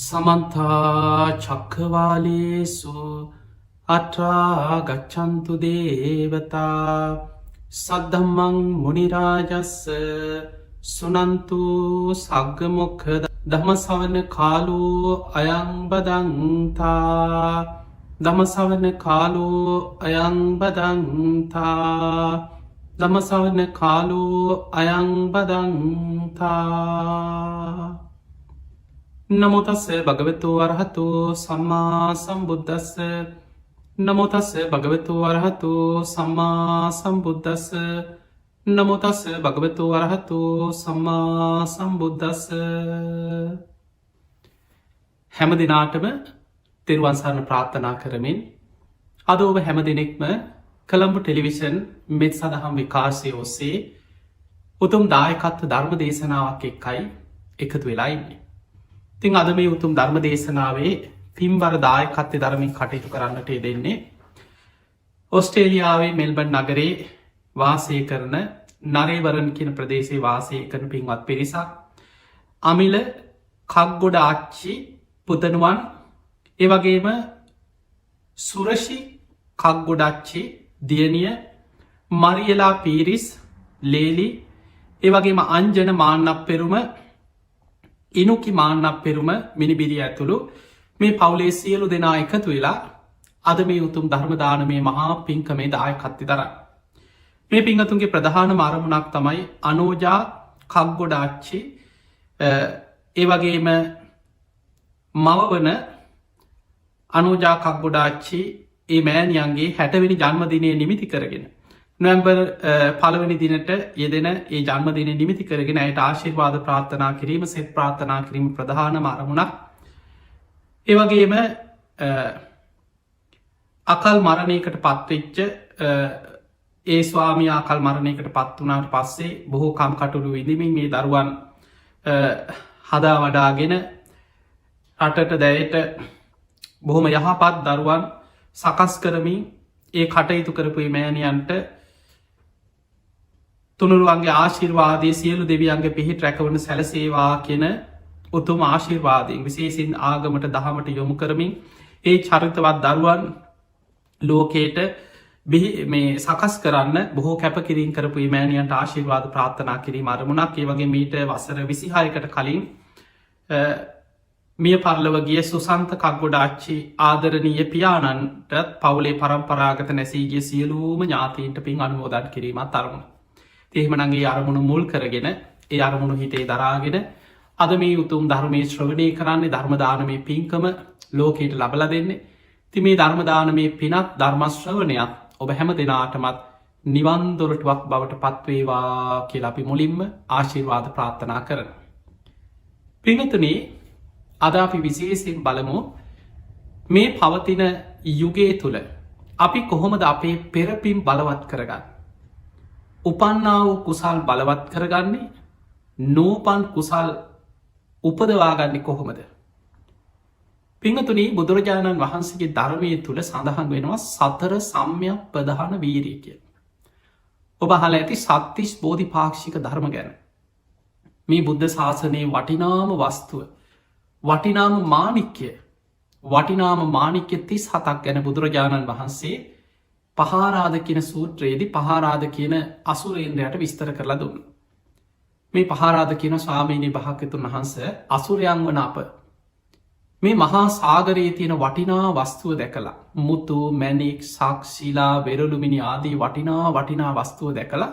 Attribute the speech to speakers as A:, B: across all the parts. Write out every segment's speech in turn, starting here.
A: සමන්තා චක්කවාලේසු අට්‍රා ගච්ඡන්තු දේවතා සද්ධම්මං මුනිරාජස්ස සුනන්තු සග්ගමොක්ඛද ධම්මසවන කාලෝ අයං බදන්තා ධම්මසවන කාලෝ අයං බදන්තා ධම්මසවන කාලෝ අයං බදන්තා. නමෝතස්ස භගවතු වරහතු සම්මා සම්බුද්දස්ස නමෝතස්ස භගවතු වරහතු සම්මා සම්බුද්දස්ස නමෝතස්ස භගවතු වරහතු සම්මා සම්බුද්දස්ස. හැම දිනාටම තෙරුවන් සරණ ප්‍රාර්ථනා කරමින් අද ඔබ හැම දෙනෙක්ම කොළඹ ටෙලිවිෂන් මෙත් සදහම් විකාශය ඔස්සේ උතුම් දායකත්ව ධර්ම දේශනාවක් එක්කයි එකතු වෙලා ඉන්නේ. තින් අද මේ උතුම් ධර්ම දේශනාවේ පින්බර දායකත්වය ධර්මින් කටයුතු කරන්නට යෙදෙන්නේ ඔස්ට්‍රේලියාවේ මෙල්බන් නගරේ වාසය කරන නරේවරන් කියන ප්‍රදේශයේ වාසය කරන පින්වත් පිරිසක්. අමිල කක්ගොඩ ආච්චි පුතනුවන් ඒවගේම සුරෂි කක්ගොඩච්චි දියණිය මරියලා පීරිස් ලේලි ඒවගේම අංජන මාන්නක් පෙරුම ඉනුකි මාන්නක් පෙරුම මිනිබිරිය ඇතුළු මේ පවුලේ සියලු දෙනා එකතු වෙලා අද මේ උතුම් ධර්මදානමේ මහා පින්කමේ දායකත්වය දරයි. මේ පිංහතුන්ගේ ප්‍රධාන අරමුණක් තමයි අනෝජා කක්ගොඩාච්චි ඒවගේම මවවන අනෝජා කක්ගොඩාච්චි ඒ මෑනියන්ගේ 60වෙනි ජන්මදිනය නිමිති කරගෙන නොවැම්බර් 1 දිනට යෙදෙන ඒ ජන්මදිනය නිමිති කරගෙන ඇයට ආශිර්වාද ප්‍රාර්ථනා කිරීම සෙත් ප්‍රාර්ථනා කිරීම ප්‍රධාන අරමුණක්. ඒවගේම අකල් මරණයකට පත්වෙච්ච ඒ ස්වාමී ආකල් මරණයකට පත් වනාට පස්සේ බොහෝ කම් කටුළු විදිමින් මේ දරුවන් හදා වඩාගෙන රටට දැයට බොහොම යහපත් දරුවන් සකස් කරමින් ඒ කටයුතු කරපු මෑණියන්ට තුනුරුවන්ගේ ආශිර්වාදය සියලු දෙවියන්ගේ පිහිට රැකවන සැලසේවා කියන උතුම් ආශිර්වාදයෙන් විශේසින් ආගමට දහමට යොමු කරමින් ඒ චරිතවත් දරුවන් ලෝකයට මේ සකස් කරන්න බොහෝ කැපකිරීම් කරපු මෑණියන්ට ආශිර්වාද ප්‍රාර්ථනා කිරීම අරමුණක්. ඒ වගේ මීට වසර 26කට කලින් මිය පරලව ගිය සුසන්ත කක්ගොඩාච්චි ආදරණීය පියාණන්ට පවුලේ පරම්පරාගත නැසීගේ සියලූම ඥාතීන්ට පින් අනුමෝදන් කිරීමත් අරමුණ. එහෙමනගේ අරමුණු මුල් කරගෙන ඒ අරමුණු හිතේ දරාගෙන අද මේ උතුම් ධර්මයේ ශ්‍රවණය කරන්නේ ධර්මදානමේ පින්කම ලෝකයට ලබල දෙන්නේ. ති මේ ධර්මදානමේ පිනත් ධර්මශ්‍රවනයක් ඔබ හැම දෙනාටමත් නිවන්දොරටුවක් බවට පත්වේවා කියලා අපි මුලින්ම ආශිර්වාද ප්‍රාර්ථනා කරන. පිනතුනේ අද අපි විශේෂයෙන් බලමු මේ පවතින යුගයේ තුළ අපි කොහොමද අපේ පෙරපින් බලවත් කරගන්න. උපන්නා වූ කුසල් බලවත් කරගන්නේ නූපන් කුසල් උපදවාගන්නේ කොහොමද. පිංහතුනී බුදුරජාණන් වහන්සේගේ ධර්මය තුළ සඳහන් වෙනවා සතර සම්යක් ප්‍රධාන වීරිය කිය. ඔබ හල ඇති සත්තිස් බෝධි පාක්ෂික ධර්ම ගැන. මේ බුද්ධ ශාසනයේ වටිනාම වස්තුව වටිනාම මානික්‍ය වටිනාම මානික්‍ය 37ක් ගැන බුදුරජාණන් වහන්සේ පහාරාධ කියන සූත්‍රයේදී පහාරාධ කියන අසුරේන්ද්‍රයට විස්තර කරලා දුන්න. මේ පහාරාධ කියන ස්වාමීනී භාග්‍යතුන් වහන්ස අසුරයන් වන අප මේ මහා සාගරයේ තියෙන වටිනා වස්තුව දැකලා මුතු මැනික් සක්ෂිලා වෙරළුමිනි ආදී වටිනා වස්තුව දැකලා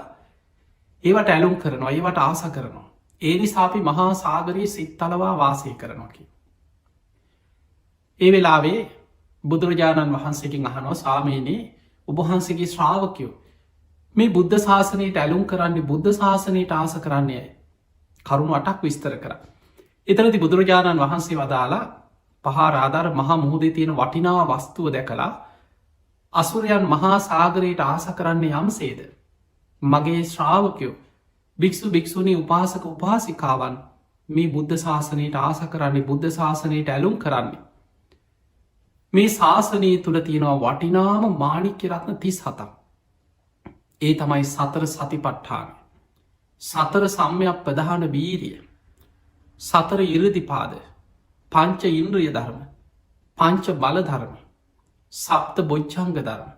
A: ඒවට ඇලුම් කරනවා ඒවට ආස කරනවා. ඒ නිසාපි මහා සාගරයේ සිත්තලවා වාසය කරනකි. ඒ වෙලාවේ බුදුරජාණන් වහන්සේකින් අහනෝ ස්වාමීනී ඔබහන්සේගේ ශ්‍රාවකයෝ මේ බුද්ධ ශාසනයට ඇලුම් කරන්නේ බුද්ධ ශාසනයට ආස කරන්නේ කරුණු 8ක් විස්තර කර. එතනති බුදුරජාණන් වහන්සේ වදාලා පහාරාධර මහා මුහුදේ තියෙන වටිනා වස්තුව දැකලා අසුරයන් මහා සාගරයට ආස කරන්නේ යම්සේද. මගේ ශ්‍රාවකයෝ භික්ෂු භික්ෂුණී උපාසක උපාසිකාවන් මේ බුද්ධ ශාසනයට ආස කරන්නේ බුද්ධ ශාසනයට ඇලුම් කරන්නේ. මේ ශාසනයේ තුළ තියෙනවා වටිනාම මාණික්‍ය රත්න 37ක්. ඒ තමයි සතර සතිපට්ඨාන සතර සම්මයක් ප්‍රධාන වීරිය සතර ඉරදිපාද පංච ඉන්ද්‍රිය ධර්ම, පංච බල ධර්ම, සප්ත බොජ්ජංග ධර්ම,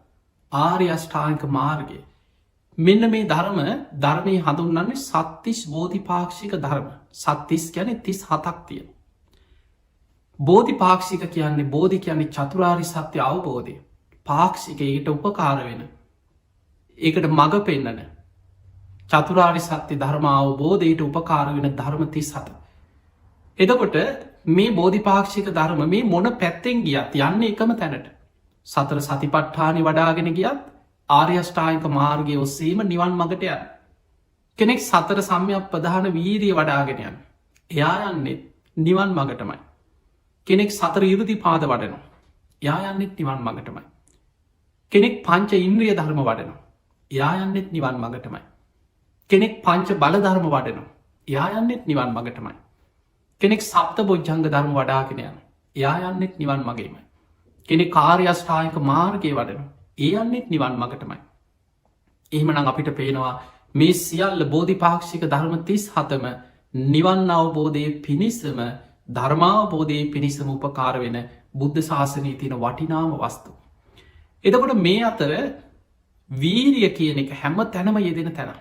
A: ආර්ය අෂ්ටාංගික මාර්ගය. මෙන්න මේ ධර්මය හඳුන්වන්නේ සත්තිස් බෝධිපාක්ෂික ධර්ම. සත්තිස් කියන්නේ 37ක් තියෙන. බෝධිපාක්ෂික කියන්නේ බෝධි කියන්නේ චතුරාර්ය සත්‍ය අවබෝධය. පාක්ෂික ඒකට උපකාර වෙන. ඒකට මඟ පෙන්නන චතුරාර්ය සත්‍ය ධර්ම අවබෝධයට උපකාර වෙන ධර්ම 37. එතකොට මේ බෝධිපාක්ෂික ධර්ම මේ මොන පැත්තෙන් ගියත් යන්නේ එකම තැනට. සතර සතිපට්ඨානෙ වඩාගෙන ගියත් ආර්ය අෂ්ටාංගික මාර්ගය ඔස්සේම නිවන් මඟට යන. කෙනෙක් සතර සම්‍යක් ප්‍රධාන වීරිය වඩාගෙන යන. එයා යන්නේ නිවන් මඟටමයි. කෙනෙක් සතර ඉර්ධිපාද වඩනවා. එයා යන්නෙත් නිවන් මඟටමයි. කෙනෙක් පංච ඉන්ද්‍රිය ධර්ම වඩනවා. එයා යන්නෙත් නිවන් මඟටමයි. කෙනෙක් පංච බල ධර්ම වඩනවා. එයා යන්නෙත් නිවන් මඟටමයි. කෙනෙක් සප්ත බොජ්ජංග ධර්ම වඩාගෙන යන. එයා යන්නෙත් නිවන් මගේමයි. කෙනෙක් ආර්ය අෂ්ටාංගික මාර්ගය වඩනවා. ඒ යන්නෙත් නිවන් මඟටමයි. එහෙමනම් අපිට පේනවා මේ සියල්ල බෝධිපාක්ෂික ධර්ම 37ම නිවන් අවබෝධයේ පිණිසම ධර්මාවබෝධයේ පිණිසම උපකාර වෙන බුද්ධ ශාසනයේ තියෙන වටිනාම වස්තු. එතකොට මේ අතර වීරිය කියන එක හැම තැනම යෙදෙන තැන.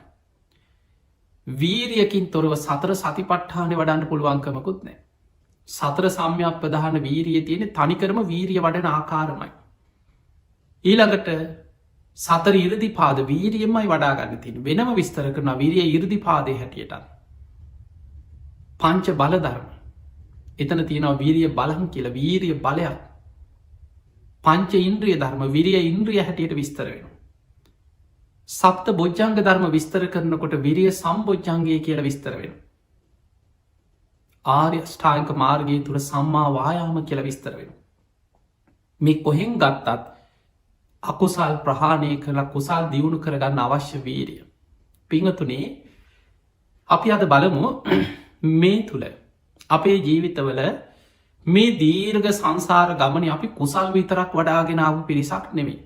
A: වීරියකින් තොරව සතර සතිපට්ඨානෙ වඩන්න පුළුවන්කමකුත් නෑ. සතර සම්‍යක් ප්‍රධාන වීරිය තියෙන තනිකරම වීරිය වඩන ආකාරමයි. ඊළඟට සතර ඉර්ධිපාද වීරියමයි වඩාගන්න තියෙන. වෙනම විස්තර කරන වීරිය ඉර්ධිපාදේ හැටියට. පංච බල ධර්ම. එතන තියෙනවා වීරිය බලන් කියලා වීරිය බලයක්. පංච ඉන්ද්‍රිය ධර්ම විරිය ඉන්ද්‍රිය හැටියට විස්තර වෙනවා. සප්ත බොජ්ජංග ධර්ම විස්තර කරනකොට විරිය සම්බොජ්ජංගය කියලා විස්තර වෙනවා. ආර්ය අෂ්ටාංගික මාර්ගය තුල සම්මා වායාම කියලා විස්තර වෙනවා. මේ කොහෙන් ගත්තත් අකුසල් ප්‍රහාණය කරලා කුසල් දියුණු කරගන්න අවශ්‍ය වීරිය. පින්වතුනි, අපි අද බලමු මේ තුල අපේ ජීවිතවල මේ දීර්ඝ සංසාර ගමනේ අපි කුසල් විතරක් වඩාගෙන ආපු පිරිසක් නෙමෙයි.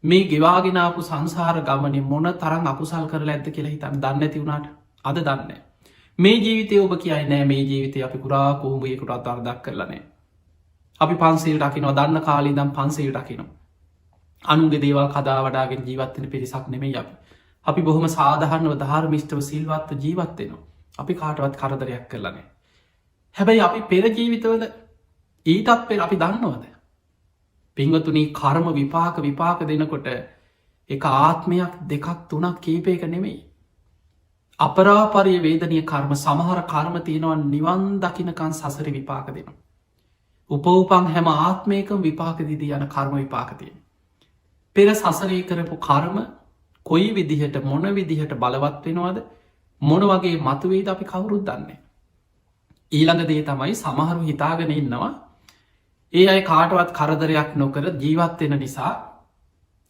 A: මේ ගෙවාගෙන ආපු සංසාර ගමනේ මොන තරම් අකුසල් කරලා ඇද්ද කියලා හිතන්න දන්නේ නැති වුණාට අද දන්නේ. මේ ජීවිතේ ඔබ කියයි නෑ මේ ජීවිතේ අපි කුරා කුඹුයකටවත් වරදක් කරලා නෑ. අපි පන්සිල් රකින්නවා, දන්න කාලේ ඉඳන් පන්සිල් රකින්නවා. අනුන්ගේ දේවල් කදා වඩාගෙන ජීවත් වෙන පිරිසක් නෙමෙයි අපි. අපි බොහොම සාධාරණව ධර්මිෂ්ඨව සිල්වත්ව ජීවත් වෙනවා. අපි කාටවත් කරදරයක් කරලා නෑ. හැබැයි අපි පෙර ජීවිතවල ඊටත් පෙර අපි දන්නවද? පින්වතුනි, කර්ම විපාක දෙනකොට එක ආත්මයක් දෙකක් තුනක් කීපයක නෙමෙයි. අපරාපරිය වේදනීය කර්ම, සමහර කර්ම තියෙනවා නිවන් දකින්නකන් සසරේ විපාක දෙනවා. උපෝපං හැම ආත්මයකම විපාක දීදී යන කර්ම විපාක තියෙනවා. පෙර සසරේ කරපු කර්ම කොයි විදිහට මොන විදිහට බලවත් වෙනවද, මොන වගේ මතුවේද අපි කවුරුත් දන්නේ. ඊළඟ දේ තමයි සමහරු හිතාගෙන ඉන්නවා ඒ අය කාටවත් කරදරයක් නොකර ජීවත් වෙන නිසා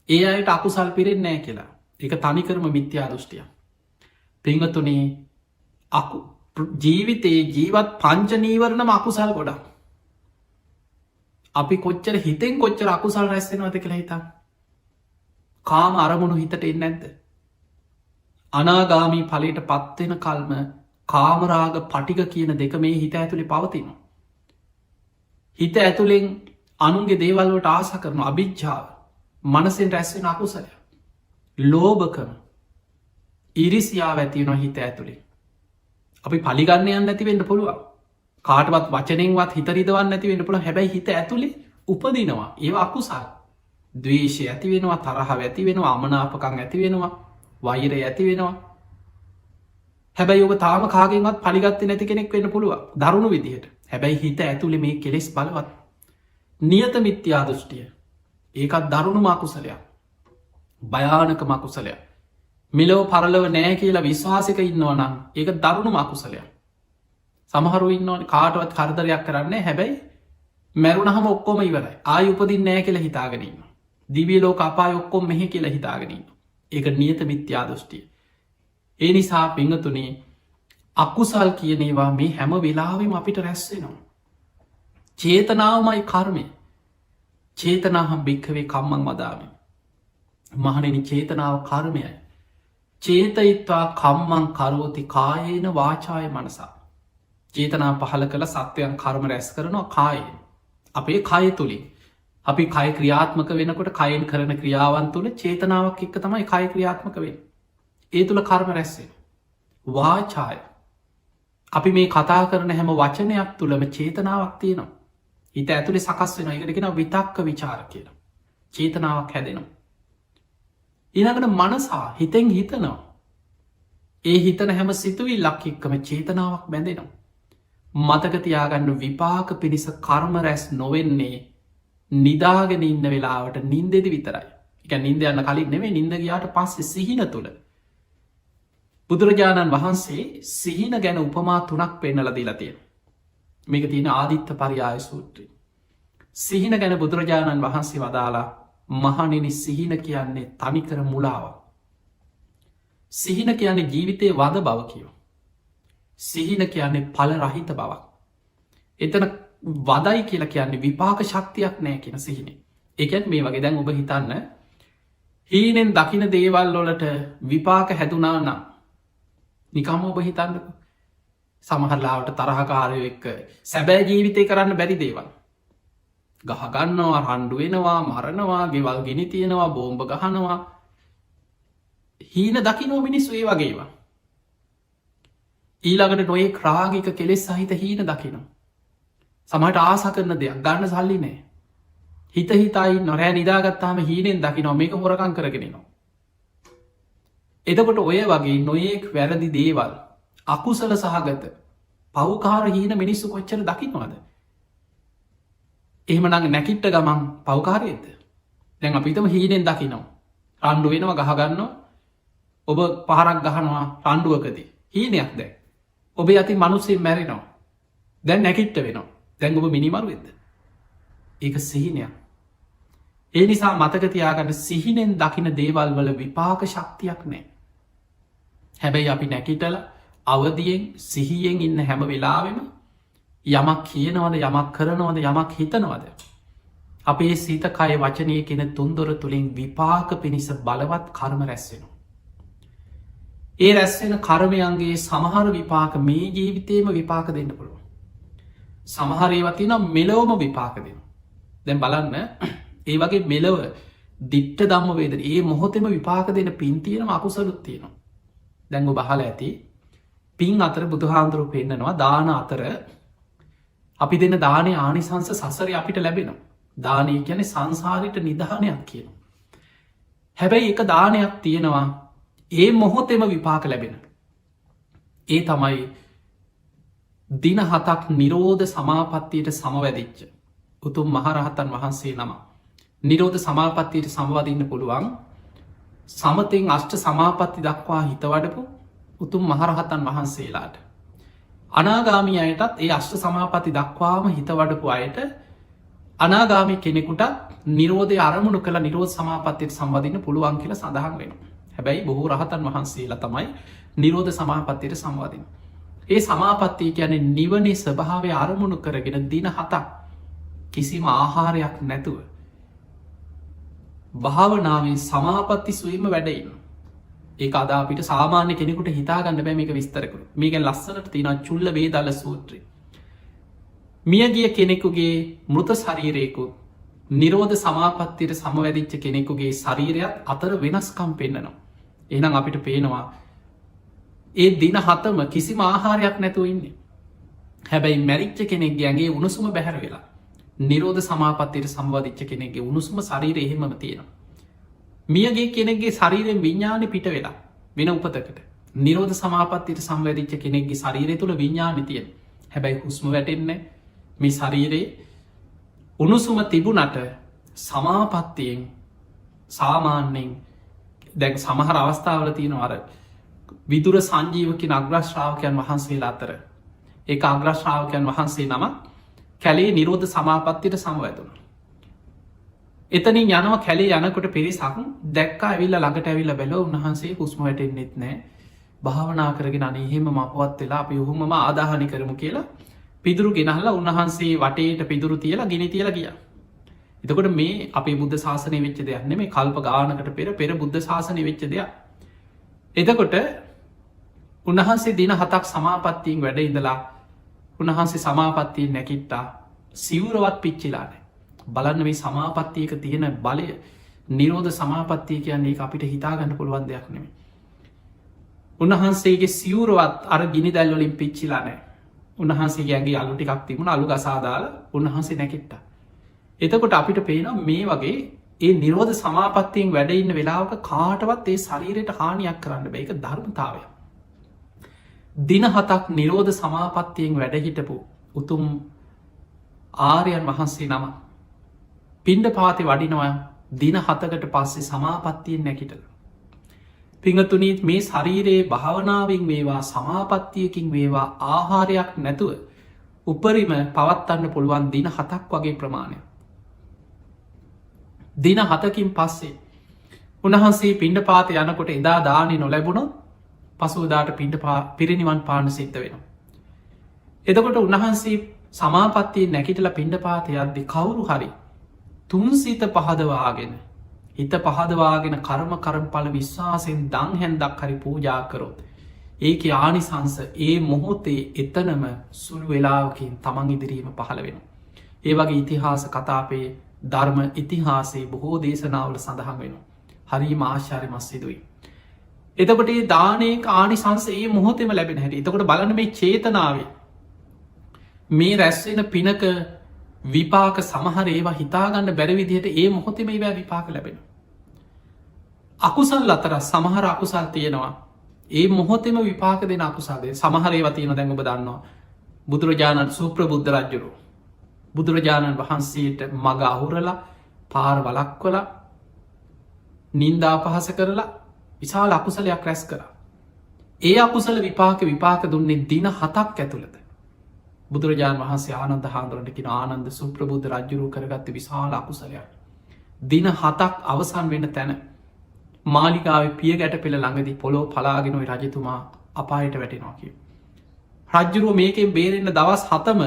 A: ඒ අයට අකුසල් පිරෙන්නේ නැහැ කියලා. ඒක තනිකරම මිත්‍යා දෘෂ්ටියක්. පින්වතුනි, ජීවිතේ ජීවත් පංච නීවරණම අකුසල් ගොඩක්. අපි කොච්චර හිතෙන් කොච්චර අකුසල් රැස් වෙනවද කියලා හිතන්න. කාම අරමුණු හිතට එන්නේ නැද්ද? අනාගාමී ඵලයට පත් වෙන කල්ම කාමරාග පටිග කියන දෙක මේ හිත ඇතුලේ පවතිනවා. හිත ඇතුලෙන් අනුන්ගේ දේවල් වලට ආස කරන අභිජ්ජාව මනසෙන් රැස් වෙන අකුසලය. ලෝභකම, ඊර්ෂ්‍යාව ඇති වෙනවා හිත ඇතුලේ. අපි පරිගන්න යන්න නැති වෙන්න පුළුවන්. කාටවත් වචනෙන්වත් හිත රිදවන්න නැති වෙන්න පුළුවන්. හැබැයි හිත ඇතුලේ උපදිනවා ඒවා අකුසල්. ද්වේෂය ඇති වෙනවා, තරහව ඇති වෙනවා, අමනාපකම් ඇති වෙනවා, වෛරය ඇති වෙනවා. හැබැයි ඔබ තාම කාගෙන්වත් පරිගත්තේ නැති කෙනෙක් වෙන්න පුළුවන් දරුණු විදිහට. හැබැයි හිත ඇතුලේ මේ කෙලෙස් බලවත්. නියත මිත්‍යා දෘෂ්ටිය. ඒකත් දරුණුම අකුසලයක්. භයානකම අකුසලයක්. මෙලොව පරලොව නෑ කියලා විශ්වාසයක ඉන්නවා නම් ඒක දරුණුම අකුසලයක්. සමහරව ඉන්නවනේ කාටවත් කරදරයක් කරන්නේ හැබැයි මැරුණහම ඔක්කොම ඉවරයි. ආයි උපදින්නේ නෑ කියලා හිතාගෙන ඉන්නවා. දිව්‍ය ලෝක අපාය ඔක්කොම මෙහෙ කියලා හිතාගෙන ඉන්නවා. ඒක නියත මිත්‍යා දෘෂ්ටිය. ඒ නිසා පින්වතුනි, අකුසල් කියන ඒවා මේ හැම වෙලාවෙම අපිට රැස් වෙනවා. චේතනාවමයි කර්මය. චේතනාහම් භික්ඛවේ කම්මං වදාමි. මහණෙනි, චේතනාව කර්මයයි. චේතයිත්වා කම්මං කරෝති කායේන වාචාය මනසා. චේතනා පහල කළ සත්වයන් කර්ම රැස් කරනවා කායෙන්. අපේ කය තුළින් අපි කය ක්‍රියාත්මක වෙනකොට කයෙන් කරන ක්‍රියාවන් තුළ චේතනාවක් එක්ක තමයි කය ක්‍රියාත්මක වෙන්. ඒ තුළ කර්ම රැස්සේ. වාචාය අපි මේ කතා කරන හැම වචනයක් තුළම චේතනාවක් තියෙනවා. හිත ඇතුළේ සකස් වෙන එකටගෙන විතක්ක විචාර කියලා. චේතනාවක් හැදෙනවා. ඊළඟට මනසා හිතෙන් හිතනවා. ඒ හිතන හැම සිතුවිල්ලක් එක්කම චේතනාවක් බැඳෙනවා. මතකතියාගන්න විපාක පිණිස කර්ම රැස් නොවෙන්නේ නිදාගෙන ඉන්න වෙලාවට නින්දෙදි විතරයි. එක නින්ද යන්න කලින් නෙවේ නින්ද ගයාට පස්සේ සිහින තුළ. බුදුරජාණන් වහන්සේ සිහින ගැන උපමා තුනක් පෙන්නල දීලා තියෙන. මේක තියෙන ආදිත්ත පරියාය සූත්‍රී. සිහින ගැන බුදුරජාණන් වහන්සේ වදාලා මහනිනි සිහින කියන්නේ තනිකර මුලාව. සිහින කියන්නේ ජීවිතය වද බව කියෝ. සිහින කියන්නේ පල රහිත බවක්. එතන වදයි කියලා කියන්නේ විපාක ශක්තියක් නෑ කියෙන සිහිනේ. එකත් මේ වගේ දැන් ඔබ හිතන්න හීනෙන් දකින දේවල් වලට විපාක හැදුනා නම් නිකම ඔබ හිතන්නක සමහරලාවට තරහකාරය එක්ක සැබෑ ජීවිතය කරන්න බැරි දේවල්. ගහගන්නවා රණ්ඩුවෙනවා මරණවා ගෙවල් ගෙන තියෙනවා බෝම්භ ගහනවා හීන දකිනෝ මිනිස්සු ඒ වගේවා. ඊළඟට නොේ ක්‍රාගික කෙලෙස් සහිත හීන දකිනවා. සමට ආස කරන දෙයක් ගන්න සල්ලි නෑ. හිත හිතයි නොරෑ නිදාගත්තාම හීනෙන් දකිනෝ මේක හොරකං කරගෙනවා. එතකොට ඔය වගේ නොයෙක් වැරදි දේවල් අකුසල සහගත පව්කාර හීන මිනිස්සු කොච්චර දකිනවාද. එහෙමනඟ නැකිට්ට ගමන් පව්කාරයද. දැන් අපිතම හීනෙන් දකිනවා. රණ්ඩු වෙනවා ගහගන්නවා ඔබ පහරක් ගහනවා රණ්ඩුවකදී. හීනයක් දැ. ඔබ අති මනුස්සේ මැරෙනවා. දැන් නැකිට්ට වෙනවා. දැන් ඔබ මිනිමරු වෙද. ඒක සිහිනයක්. ඒ නිසා මතකතියාගන්න සිහිනෙන් දකින දේවල් වල විපාක ශක්තියක් නෑ. හැබැයි අපි නැකිටල අවදියෙන් සිහියෙන් ඉන්න හැම වෙලාවෙම යමක් කියනවද යමක් කරනවද යමක් හිතනවද. අපේ සීත කය වචනය කෙන තුන්දොර තුළින් විපාක පිණිස බලවත් කර්ම රැස්සෙනවා. ඒ රැස්වෙන කර්මයන්ගේ සමහර විපාක මේ ජීවිතයම විපාක දෙන්න පුළුව. සමහරේවතින මෙලෝම විපාක දෙන. දැන් බලන්න ඒ වගේ මෙලව දිට්ට දම්ම වේද ඒ මොහොතෙම විපාක දෙන පින්තියන අකුසලුත් තියෙනවා. දැංගු බහල ඇති පින් අතර බුදුහාන්දුරු පෙන්න්නනවා දාන අතර අපි දෙන්න දානය ආනිසංස සසර අපිට ලැබෙනවා. දානය ගැන සංසාරිට නිධානයක් කියන. හැබැයි එක දානයක් තියෙනවා ඒ මොහොතෙම විපාක ලැබෙන. ඒ තමයි දින 7ක් නිරෝධ සමාපත්තියට සමවැදිච්ච උතුම් මහරහතන් වහන්සේ නම. නිරෝධ සමාපත්තියට සමවදින්න පුළුවන් සමතෙන් අෂ්ට සමාපත්ති දක්වා හිතවඩපු උතුම් මහරහතන් වහන්සේලාට. අනාගාමී අයටත් ඒ අෂ්ට සමාපති දක්වාම හිතවඩපු අයට අනාගාමි කෙනෙකුට නිරෝධය අරමුණු කළ නිරෝධ සමාපත්තියට සම්බදින්න පුළුවන් කියල සඳහන් වෙන. හැබැයි බොහෝ රහතන් වහන්සේලා තමයි නිරෝධ සමාපත්තියට සම්වාදින. ඒ සමාපත්තිය කියන්නේ නිවනේ ස්වභාවය අරමුණු කරගෙන දින 7ක් කිසිම ආහාරයක් නැතුව භාවනාවෙන් සමාපත්ති සුවීම වැඩයින්න. ඒ අදා අපිට සාමාන්‍ය කෙනෙකුට හිතාගන්න බෑ මේක විස්තරකරු මේක ලස්සනට තියෙන චුල්ල වේදල සූත්‍රය. මියගිය කෙනෙකුගේ මෘත ශරීරයකු නිරෝධ සමාපත්තියට සමවැදිච්ච කෙනෙකුගේ ශරීරයක් අතර වෙනස්කම් පෙන්න්නනවා. එහනම් අපිට පේනවා ඒ දින 7ම කිසිම ආහාරයක් නැතුව ඉන්නේ. හැබැයි මැරිච්ච කෙනෙක්ගේ ඇගේ උණුසුම බැහැර වෙලා නිරෝධ සමාපත්තියට සම්වාදිච්ච කෙනෙක්ගේ උණුසුම ශරීර එහෙම තියෙනවා. මියගේ කෙනෙක්ගේ ශරීරයෙන් විඤ්ඥානි පිට වෙලා වෙන උපතකට නිරෝධ සමාපත්තියට සම්වැදිච්ච කෙනෙක්ගේ ශරීරය තුළ විඤ්ඥානි තියෙන. හැබැයි හුස්ම වැටෙන්න මේ ශරීරයේ උණුසුම තිබුණට සමාපත්තියෙන් සාමාන්‍යෙන් දැන් සමහර අවස්ථාවල තියෙන අර විදුර සංජීවකින් අග්‍රශ්‍රාවකයන් වහන්සේලා අතර ඒ අග්‍රශ්‍රාවකයන් වහන්සේ නම කැලේ නිරෝධ සමාපත්තියට සමවැදුණ. එතනින් යනවා කැලේ යනකොට පිරිසක් දැක්ක ඇවිල්ල ළඟට ඇවිල්ල බැල උන්වහන්සේ හුස්ම වැටෙන්න්නෙත් නෑ භාවනා කරගෙන අනහෙම මපවත් වෙලා අපි ඔහුමම ආදාහනි කරමු කියලා පිදුරු ගෙනහල්ලා උන්වහන්සේ වටේට පිදුරු තියලා ගෙන තියලා ගිය. එතකොට මේ අපේ බුද්ධ ශාසනය වෙච්ච දෙයක් නෙමේ කල්ප ගානකට පෙර බුද්ධ ශාසනය වෙච්ච දෙයක්. එතකොට උන්වහන්සේ දින 7ක් සමාපත්තියෙන් වැඩ ඉඳලා උන්වහන්සේ සමාපත්තියෙන් නැකිට්ටා සිවුරවත් පිච්චිලාන බලන්න මේ සමාපත්තියක තියෙන බලය නිරෝධ සමාපත්තිය කියන්නේ අපිට හිතාගන්න පුළුවන් දෙයක් නෙමේ. උන්වහන්සේගේ සිවුරුවත් අර ගිනි දැල්වලින් පිච්චිලා නෑ. උන්වහන්සේගේ අලු ටිකක් තිබුණ අලු ගසාදාල උන්වහන්සේ නැකිට්ට. එතකොට අපිට පේනවා මේ වගේ ඒ නිරෝධ සමාපත්තියෙන් වැඩඉන්න වෙලාවක කාටවත් ඒ ශරීරයට හානියක් කරන්න බැ එක ධර්මතාවය. දින 7ක් නිරෝධ සමාපත්තියෙන් වැඩහිටපු උතුම් ආර්යයන් වහන්සේ නම පිණ්ඩ පාති වඩිනවා දින 7කට පස්සේ සමාපත්තියෙන් නැකිටල. පිංහතුනීත් මේ ශරීරයේ භාවනාවෙන් වේවා සමාපත්තියකින් වේවා ආහාරයක් නැතුව උපරිම පවත්වන්න පුළුවන් දින 7ක් වගේ ප්‍රමාණය. දින 7කින් පස්සේ උන්වහන්සේ පිණ්ඩ පාත යනකොට එදා දානි නොලැබුණොත් පසුවදාට පිණ්ඩ පිරිනිවන් පාන සිද්ධ වෙනවා. එතකොට උන්වහන්සේ සමාපත්තිය නැකිටල පිණ්ඩ පාත යද්දි කවුරු හරි තුන්සිත පහදවාගෙන හිත පහදවාගෙන කරමඵල විශ්වාසයෙන් දං හැන්දක් හරි පූජා කරොත් ඒක ආනිසංස ඒ මොහොතේ එතනම සුළු වෙලාවකින් තමන් ඉදිරීම පහළ වෙන. ඒ වගේ ඉතිහාස කතාපේ ධර්ම ඉතිහාසේ බොහෝ දේශනාවල සඳහන් වෙන. හරි මාශ්චාරය මස් සිදුවයි. එතකොට ඒ දානයක ආනිසංස ඒ මොහොතෙම ලැබෙන හැට එතකොට බලන මේ චේතනාවේ මේ රැස්වෙන පිනක විපාක සමහර ඒවා හිතාගන්න බැරිවිදිහට ඒ මොහොතෙම ඒවැ විපාක ලැබෙන. අකුසල් අතර සමහර අකුසල් තියෙනවා ඒ මොහොතෙම විපාක දෙන අකුසාදේ සමහරේව තියෙන දැන් ඔබ දන්නවා බුදුරජාණන් සූප්‍ර බුද්ධ රජ්ජුරු බුදුරජාණන් වහන්සේට මග අහුරලා පාර වලක්වල නින්දා පහස කරලා විශාල අකුසලයක් රැස් කර. ඒ අකුසල විපාක දුන්නේ දින 7ක් ඇතුළත. බුදුරජාණන් වහන්සේ ආනන්ද හාන්දුරටකින ආනන්ද සුප්‍රබුද්ධ රජ්ජුරු කරගත්ත විශාල අකුසලයක්. දින 7ක් අවසන් වෙන තැන මාලිකාව පිය ගැට පෙළ ළඟදි පොලෝ පලාගෙනොයි රජතුමා අපායට වැටෙනවා කිය. රජ්ජුරුව මේකෙන් බේරෙන්න්න දවස් 7ම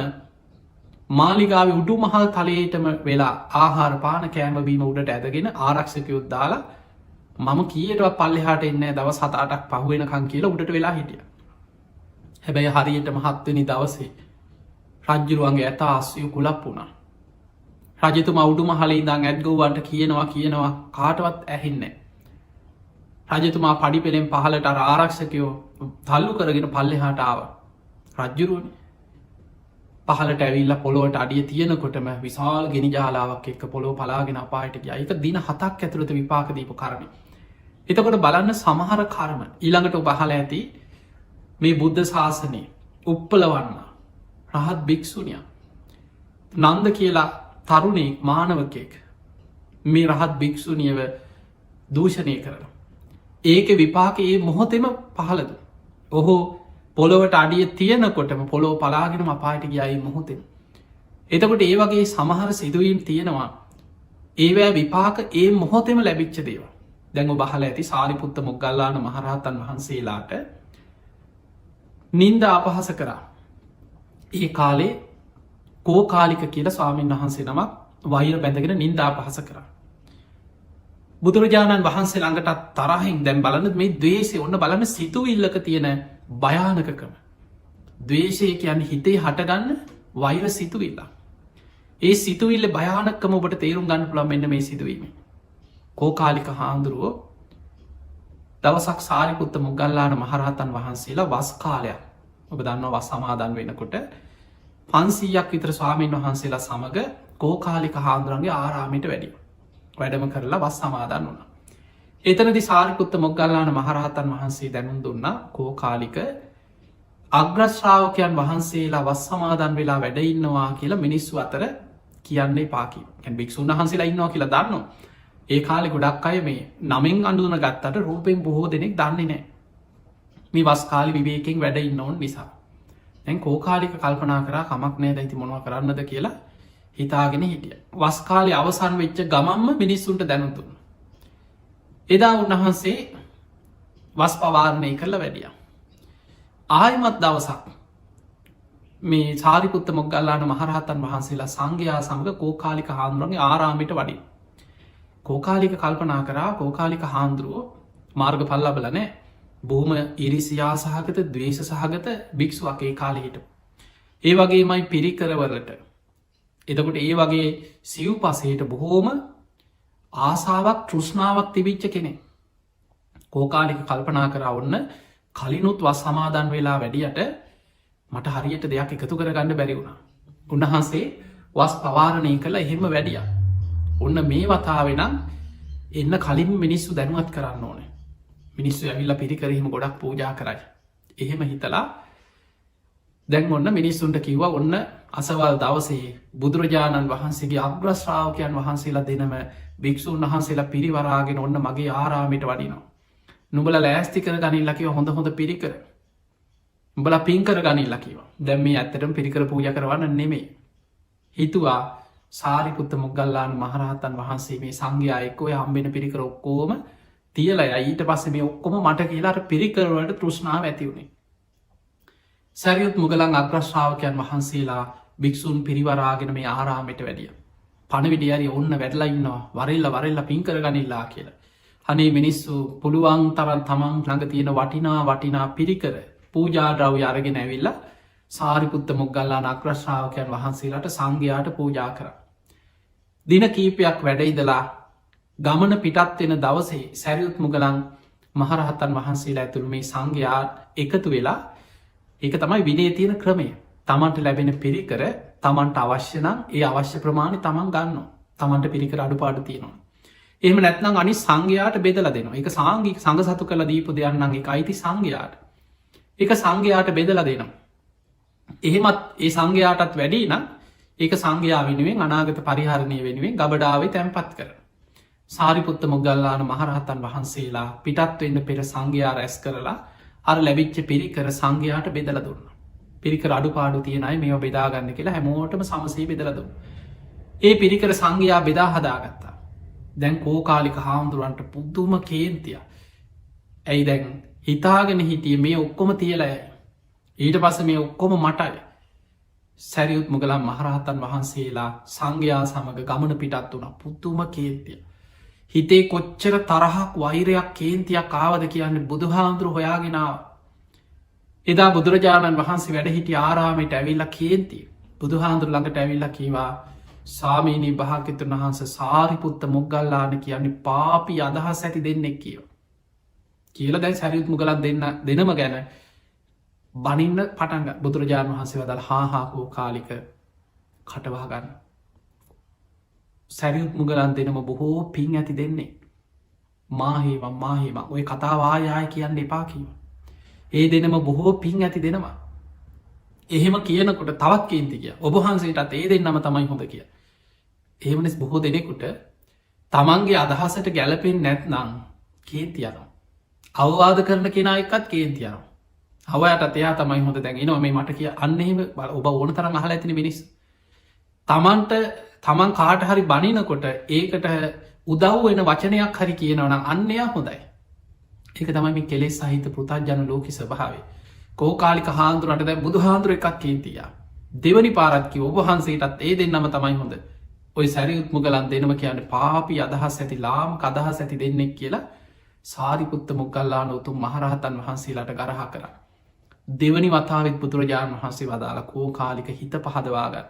A: මාලිකාව උඩු මහල් තලයටම වෙලා ආහාර පාන කෑමබීම උඩට ඇදගෙන ආරක්ෂකයුත් දාලා මම කියටවත් පල්ලෙහාට එන්න දවස් 7-8ක් පහුවෙනකං කියලා උඩට වෙලා හිටිය. හැබැයි හරියට මහත්වනි දවසේ රජ්ජුරුවන්ගේ ඇත අස්වය කුලප් වුණා. රජතුමා උඩු මහලේ දං ඇත්ගව්වන්ට කියනවා කාටවත් ඇහෙන්නේ. රජතුමා පඩි පෙළෙන් පහලට ආරක්ෂකයෝ තල්ලු කරගෙන පල්ලෙහාට ආව. රජ්ජුරුවන පහලට ඇවිල්ල පොළොවට අඩිය තියෙනකොටම විශාල් ගෙන ජාලාවක් එක් පොලෝ පලාගෙන අපායට ගිය එක දින 7ක් ඇතුළත විපාක දීපු කරමි. එතකොට බලන්න සමහර කර්ම ඊළඟට බහල ඇති මේ බුද්ධ ශාසනය උප්පලවන්න රහත් භික්‍ෂුණිය නන්ද කියලා තරුණෙක් මානවකෙක් මේ රහත් භික්‍ෂුණියව දූෂණය කරන. ඒක විපාක ඒ මොහොතෙම පහලද. ඔහු පොළොවට අඩිය තියනකොටම පොලෝ පලාගෙනම අපායට ගියයි මොහොතෙන්. එතකොට ඒ වගේ සමහර සිදුවීම් තියෙනවා ඒවෑ විපාක ඒ මොහොතෙම ලැබිච්ච දේව. දැඟ බහල ඇති සාරිපුත්ත මොග්ගල්ලාන මහරහතන් වහන්සේලාට නින්ද අපහස කරා. ඒ කාලේ කෝකාලික කියල ස්වාමීන් වහන්සේ නමක් වෛර බැඳගෙන නින්දා පහස කරා. බුදුරජාණන් වහන්සේ ළඟටත් තරහින් දැම් බලන මේ දවේශය ඔන්න බලන්න සිතුවිල්ලක තියෙන භයානකකම. දවේශය කියන්න හිතේ හටගන්න වෛර සිතුවිල්ලා. ඒ සිතුවිල්ල භයානක්කම ඔබට තේරුම් ගන්න පුළන් මෙන්න මේ සිදුවීම. කෝකාලික හාන්දුරුවෝ දවසක් සාරිපුත්ත මුගල්ලාන මහරහතන් වහන්සේලා වස් කාලයක් ඔබ දන්න වස් සමාදන් වෙනකොට 500ක් විතර ස්වාමීන් වහන්සේලා සමඟ කෝකාලික හාන්දුරන්ගේ ආරාමිට වැඩිය වැඩම කරලා වස් සමාදන් වුණ. එතනදි සාරිපුත්ත මොග්ගල්ලාන මහරහතන් වහන්සේ දැනුම් දුන්න කෝකාලික අග්‍රශ්‍රාවකයන් වහන්සේලා වස් සමාදන් වෙලා වැඩඉන්නවා කියලා මිනිස්සු අතර කියන්නේ පාකි භික්ෂූන් වහන්සේලා ඉන්නවා කියලා දන්නවා. ඒ කාලෙ ගොඩක් අය මේ නමෙන් අඳුන ගත්තට රූපෙන් බොහෝ දෙනෙක් දන්නේ නෑ. මේ වස් කාලි විවේකෙන් වැඩඉන්න ඕන් නිසා. දැන් කෝකාලික කල්පනා කරා කමක් නෑ දැයිති මොනව කරන්නද කියලා හිතාගෙන හිටිය. වස්කාලය අවසන් වෙච්ච ගමම්ම මිනිස්සුන්ට දැනුතුන්න. එදා උන්වහන්සේ වස් පවාරණය කරල වැඩිය. ආයමත් දවසක් මේ සාරිපුත්ත මොග්ගල්ලාන මහරහතන් වහන්සේලා සංඝයා සමඟ කෝකාලික හාන්දුරන්ගේ ආරාමිට වඩින්. කෝකාලික කල්පනා කරා කෝකාලික හාන්දුරුවෝ මාර්ග පල්ලබලනෑ බොහම ඉරිසියා සහගත දවේශ සහගත භික්ෂුවගේ කාලෙහිට. ඒ වගේමයි පිරිකරවලට. එතකොට ඒ වගේ සිව් පසයට බොහෝම ආසාාවක් තෘෂ්ණාවක් තිබිච්ච කෙනෙ. කෝකාලික කල්පනා කර ඔන්න කලිනුත් වස් සමාදන් වෙලා වැඩියට මට හරියට දෙයක් එකතු කරගන්න බැරි වුණා. උන්වහන්සේ වස් පවාරණය කළ එහෙම වැඩිය. ඔන්න මේ වතාවෙනම් එන්න කලින් මිනිස්සු දැනුවත් කරන්න ඕන. මිනිස්සු ඇවිල්ල පිරිකරහිම ගොඩක් පූජා කරයි. එහෙම හිතලා දැන් ඔන්න මිනිස්සුන්ට කිව්ව ඔන්න අසවල් දවසේ බුදුරජාණන් වහන්සේගේ අග්‍රශ්‍රාවකයන් වහන්සේලා දෙනම භික්‍ෂූන් වහන්සේලා පිරිවරාගෙන ඔන්න මගේ ආරාමිට වඩිනවා. නුබල ලෑස්ති කර ගනිල්ලකිව හොඳ හොඳ පිරිකර උඹල පින්කර ගනිල්ලකිව දැම් මේ ඇත්තටම පිරිකර පූජ කරවන්න නෙමේ. හිතුවා සාරිපුත්ත මුගල්ලාන මහරහතන් වහන්සේ මේ සංඝයා එක්කෝ හම්බෙන පිරිකර ඔක්කෝම තියලය ඊට පස්ස මේ ඔක්කොම මට කියලාට පිරිකරවලට තෘෂ්ණාව ඇතිවුණේ. සැරියුත් මුගලන් අග්‍රශ්‍රාවකයන් වහන්සේලා භික්‍ෂූන් පිරිවරාගෙන මේ ආරාමයට වැඩිය. පණවිඩියරි ඔන්න වැඩලයින්නවා වරල්ල පින්කර ගනිල්ලා කියලා. අනේ මිනිස්සු පුළුවන් තරන් තමන් ළඟ තියෙන වටිනා පිරිකර පූජාද්‍රව්‍ය අරගෙන ඇවිල්ල සාරිපුත්ත මුගල්ලාන අග්‍රශ්‍රාවකයන් වහන්සේලාට සංඝයාට පූජා කර. දින කීපයක් වැඩයිදලා ගමන පිටත් වෙන දවසේ සැරියුත් මුගලන් මහරහතන් වහන්සේලා ඇතුළ මේ සංඝයා එකතු වෙලා ඒක තමයි විනේ තියෙන ක්‍රමය. තමන්ට ලැබෙන පිරිකර තමන්ට අවශ්‍යනම් ඒ අවශ්‍ය ප්‍රමාණි තමන් ගන්න තමන්ට පිරිකර අඩුපාඩු තියෙනවා. එහම නැත්නම් අනි සංඝයාට බෙදල දෙනවා. එක සංගික සඟ සතු කළ දීපු දෙයන්නගේ අයිති සංඝයාට එක සංඝයාට බෙදල දෙනවා. එහෙමත් ඒ සංඝයාටත් වැඩි නම් ඒක සංඝයා වෙනුවෙන් අනාගත පරිහරණය වෙනුවෙන් ගබඩාවේ තැන්පත් කර. සාරිපුත්ත මුගල්ලාන මහරහතන් වහන්සේලා පිටත් වෙන්න පෙර සංඝයා රැස් කරලා අර ලැබිච්ච පිරිකර සංඝයාට බෙදල දුන්න. පිරිකර අඩුපාඩු තියෙනයි මේ බෙදාගන්න කියලා හැමෝටම සමසේ බෙදල දුන්න. ඒ පිරිකර සංඝයා බෙදා හදාගත්තා. දැන් කෝකාලික හාමුදුරුවන්ට පුද්දුම කේන්තිය. ඇයි දැන් හිතාගෙන හිටිය මේ ඔක්කොම තියලයි. ඊට පස මේ ඔක්කොම මටයි. සැරියුත් මුගලන් මහරහතන් වහන්සේලා සංඝයා සමඟ ගමන පිටත් වුණ පුද්දුම කේන්තිය. හිතේ කොච්චර තරහක් වෛරයක් කේන්තියක් ආවද කියන්නේ බුදුහාමුදුරු හොයාගෙනාව. එදා බුදුරජාණන් වහන්සේ වැඩ හිටිය ආරාමයට ඇවිල්ල කේන්තිය බුදුහාමුදුර ළඟට ඇවිල්ල කීවා සාමීනී භාග්‍යතුන් වහන්ස සාරිපුත්ත මුගල්ලාන කියන්නේ පාපි අදහස් ඇති දෙන්නෙක් කියව. කියල දැන් සැරියුත් මුගලන් දෙනම ගැන බනින්න පටන්ග බුදුරජාණන් වහන්සේ වදල් හාහාකෝ කාලික කටවාගන්න. සැරියුත් මුගලන් දෙනම බොහෝ පින් ඇති දෙන්නේ. මාහේම ඔය කතාවායාය කියන්න එපා කීව. ඒ දෙනම බොහෝ පින් ඇති දෙනවා. එහෙම කියනකොට තවත් කේන්ති කිය ඔබහන්සේටත් ඒ දෙන්නම තමයි හොඳ කිය. එහෙමනෙස් බොහෝ දෙනෙකුට තමන්ගේ අදහසට ගැලපෙන් නැත්නං කේන්තියනවා. අවවාද කරන කෙනා එක්කත් කේන්තියනවා. අවයට එයා තමයි හොඳ දැගෙන මේ මට කිය අන්නෙම ඔබ ඕන තරම් අහල ඇතින මිනිස්. තමන්ට තමන් කාට හරි බනිනකොට ඒකට උදව් වෙන වචනයක් හරි කියනවනම් අන්නයා හොඳයි. ඒක තමයි කෙලෙස් සහිත පෘතජන ලෝකි ස්භාවේ. කෝකාලික හාන්දුරට දැ බුදු හාන්දුර එකක් කේන්තිය. දෙවනි පාරත්කි ඔබහන්සේටත් ඒ දෙන්නම තමයි හොඳ. ඔය සැරියුත් මුගලන් දෙනම කියන්න පාපි අදහස් ඇති ලාම් අදහස් ඇති දෙන්නෙක් කියලා සාරිපුත්ත මුගල්ලාන උතුම් මහරහතන් වහන්සේලාට ගරහා කර. දෙවනි වතාවත් බුදුරජාණන් වහන්සේ වදාළ කෝකාලික හිත පහදවාගන්න.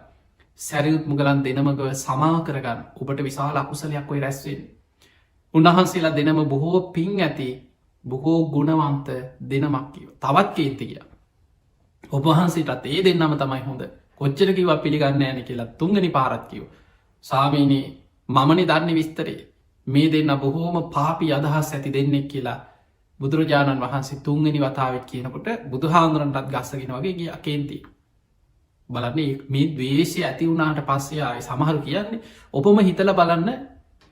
A: සැරියුත් මුගලන් දෙනමගව සමා කරගන්න ඔබට විශාල අකුසලයක් ඔයි රැස්වෙන්. උන්වහන්සේලා දෙනම බොහෝ පින් ඇති බොහෝ ගුණවන්ත දෙනමක් කියව. තවත් කේන්තිය. ඔබහන්සේටත් ඒ දෙන්නම තමයි හොඳ කොච්චරකිව පිළිගන්න ඇන කියලා තුන්ගනි පාරත්කිව. සාමීනී මමනි ධර්ණ විස්තරේ මේ දෙන්න බොහෝම පාපි අදහස් ඇති දෙන්නෙක් කියලා බුදුරජාණන් වහන්සේ තුන්ගනි වතාවත් කියනකොට බුදුහාන්දුරන්ටත් ගස්සගෙන වගේ ගිය කේන්තිී. බලන්නේ මේ දවේශය ඇති වුණට පස්සේ ආය සමහරු කියන්නේ ඔබම හිතල බලන්න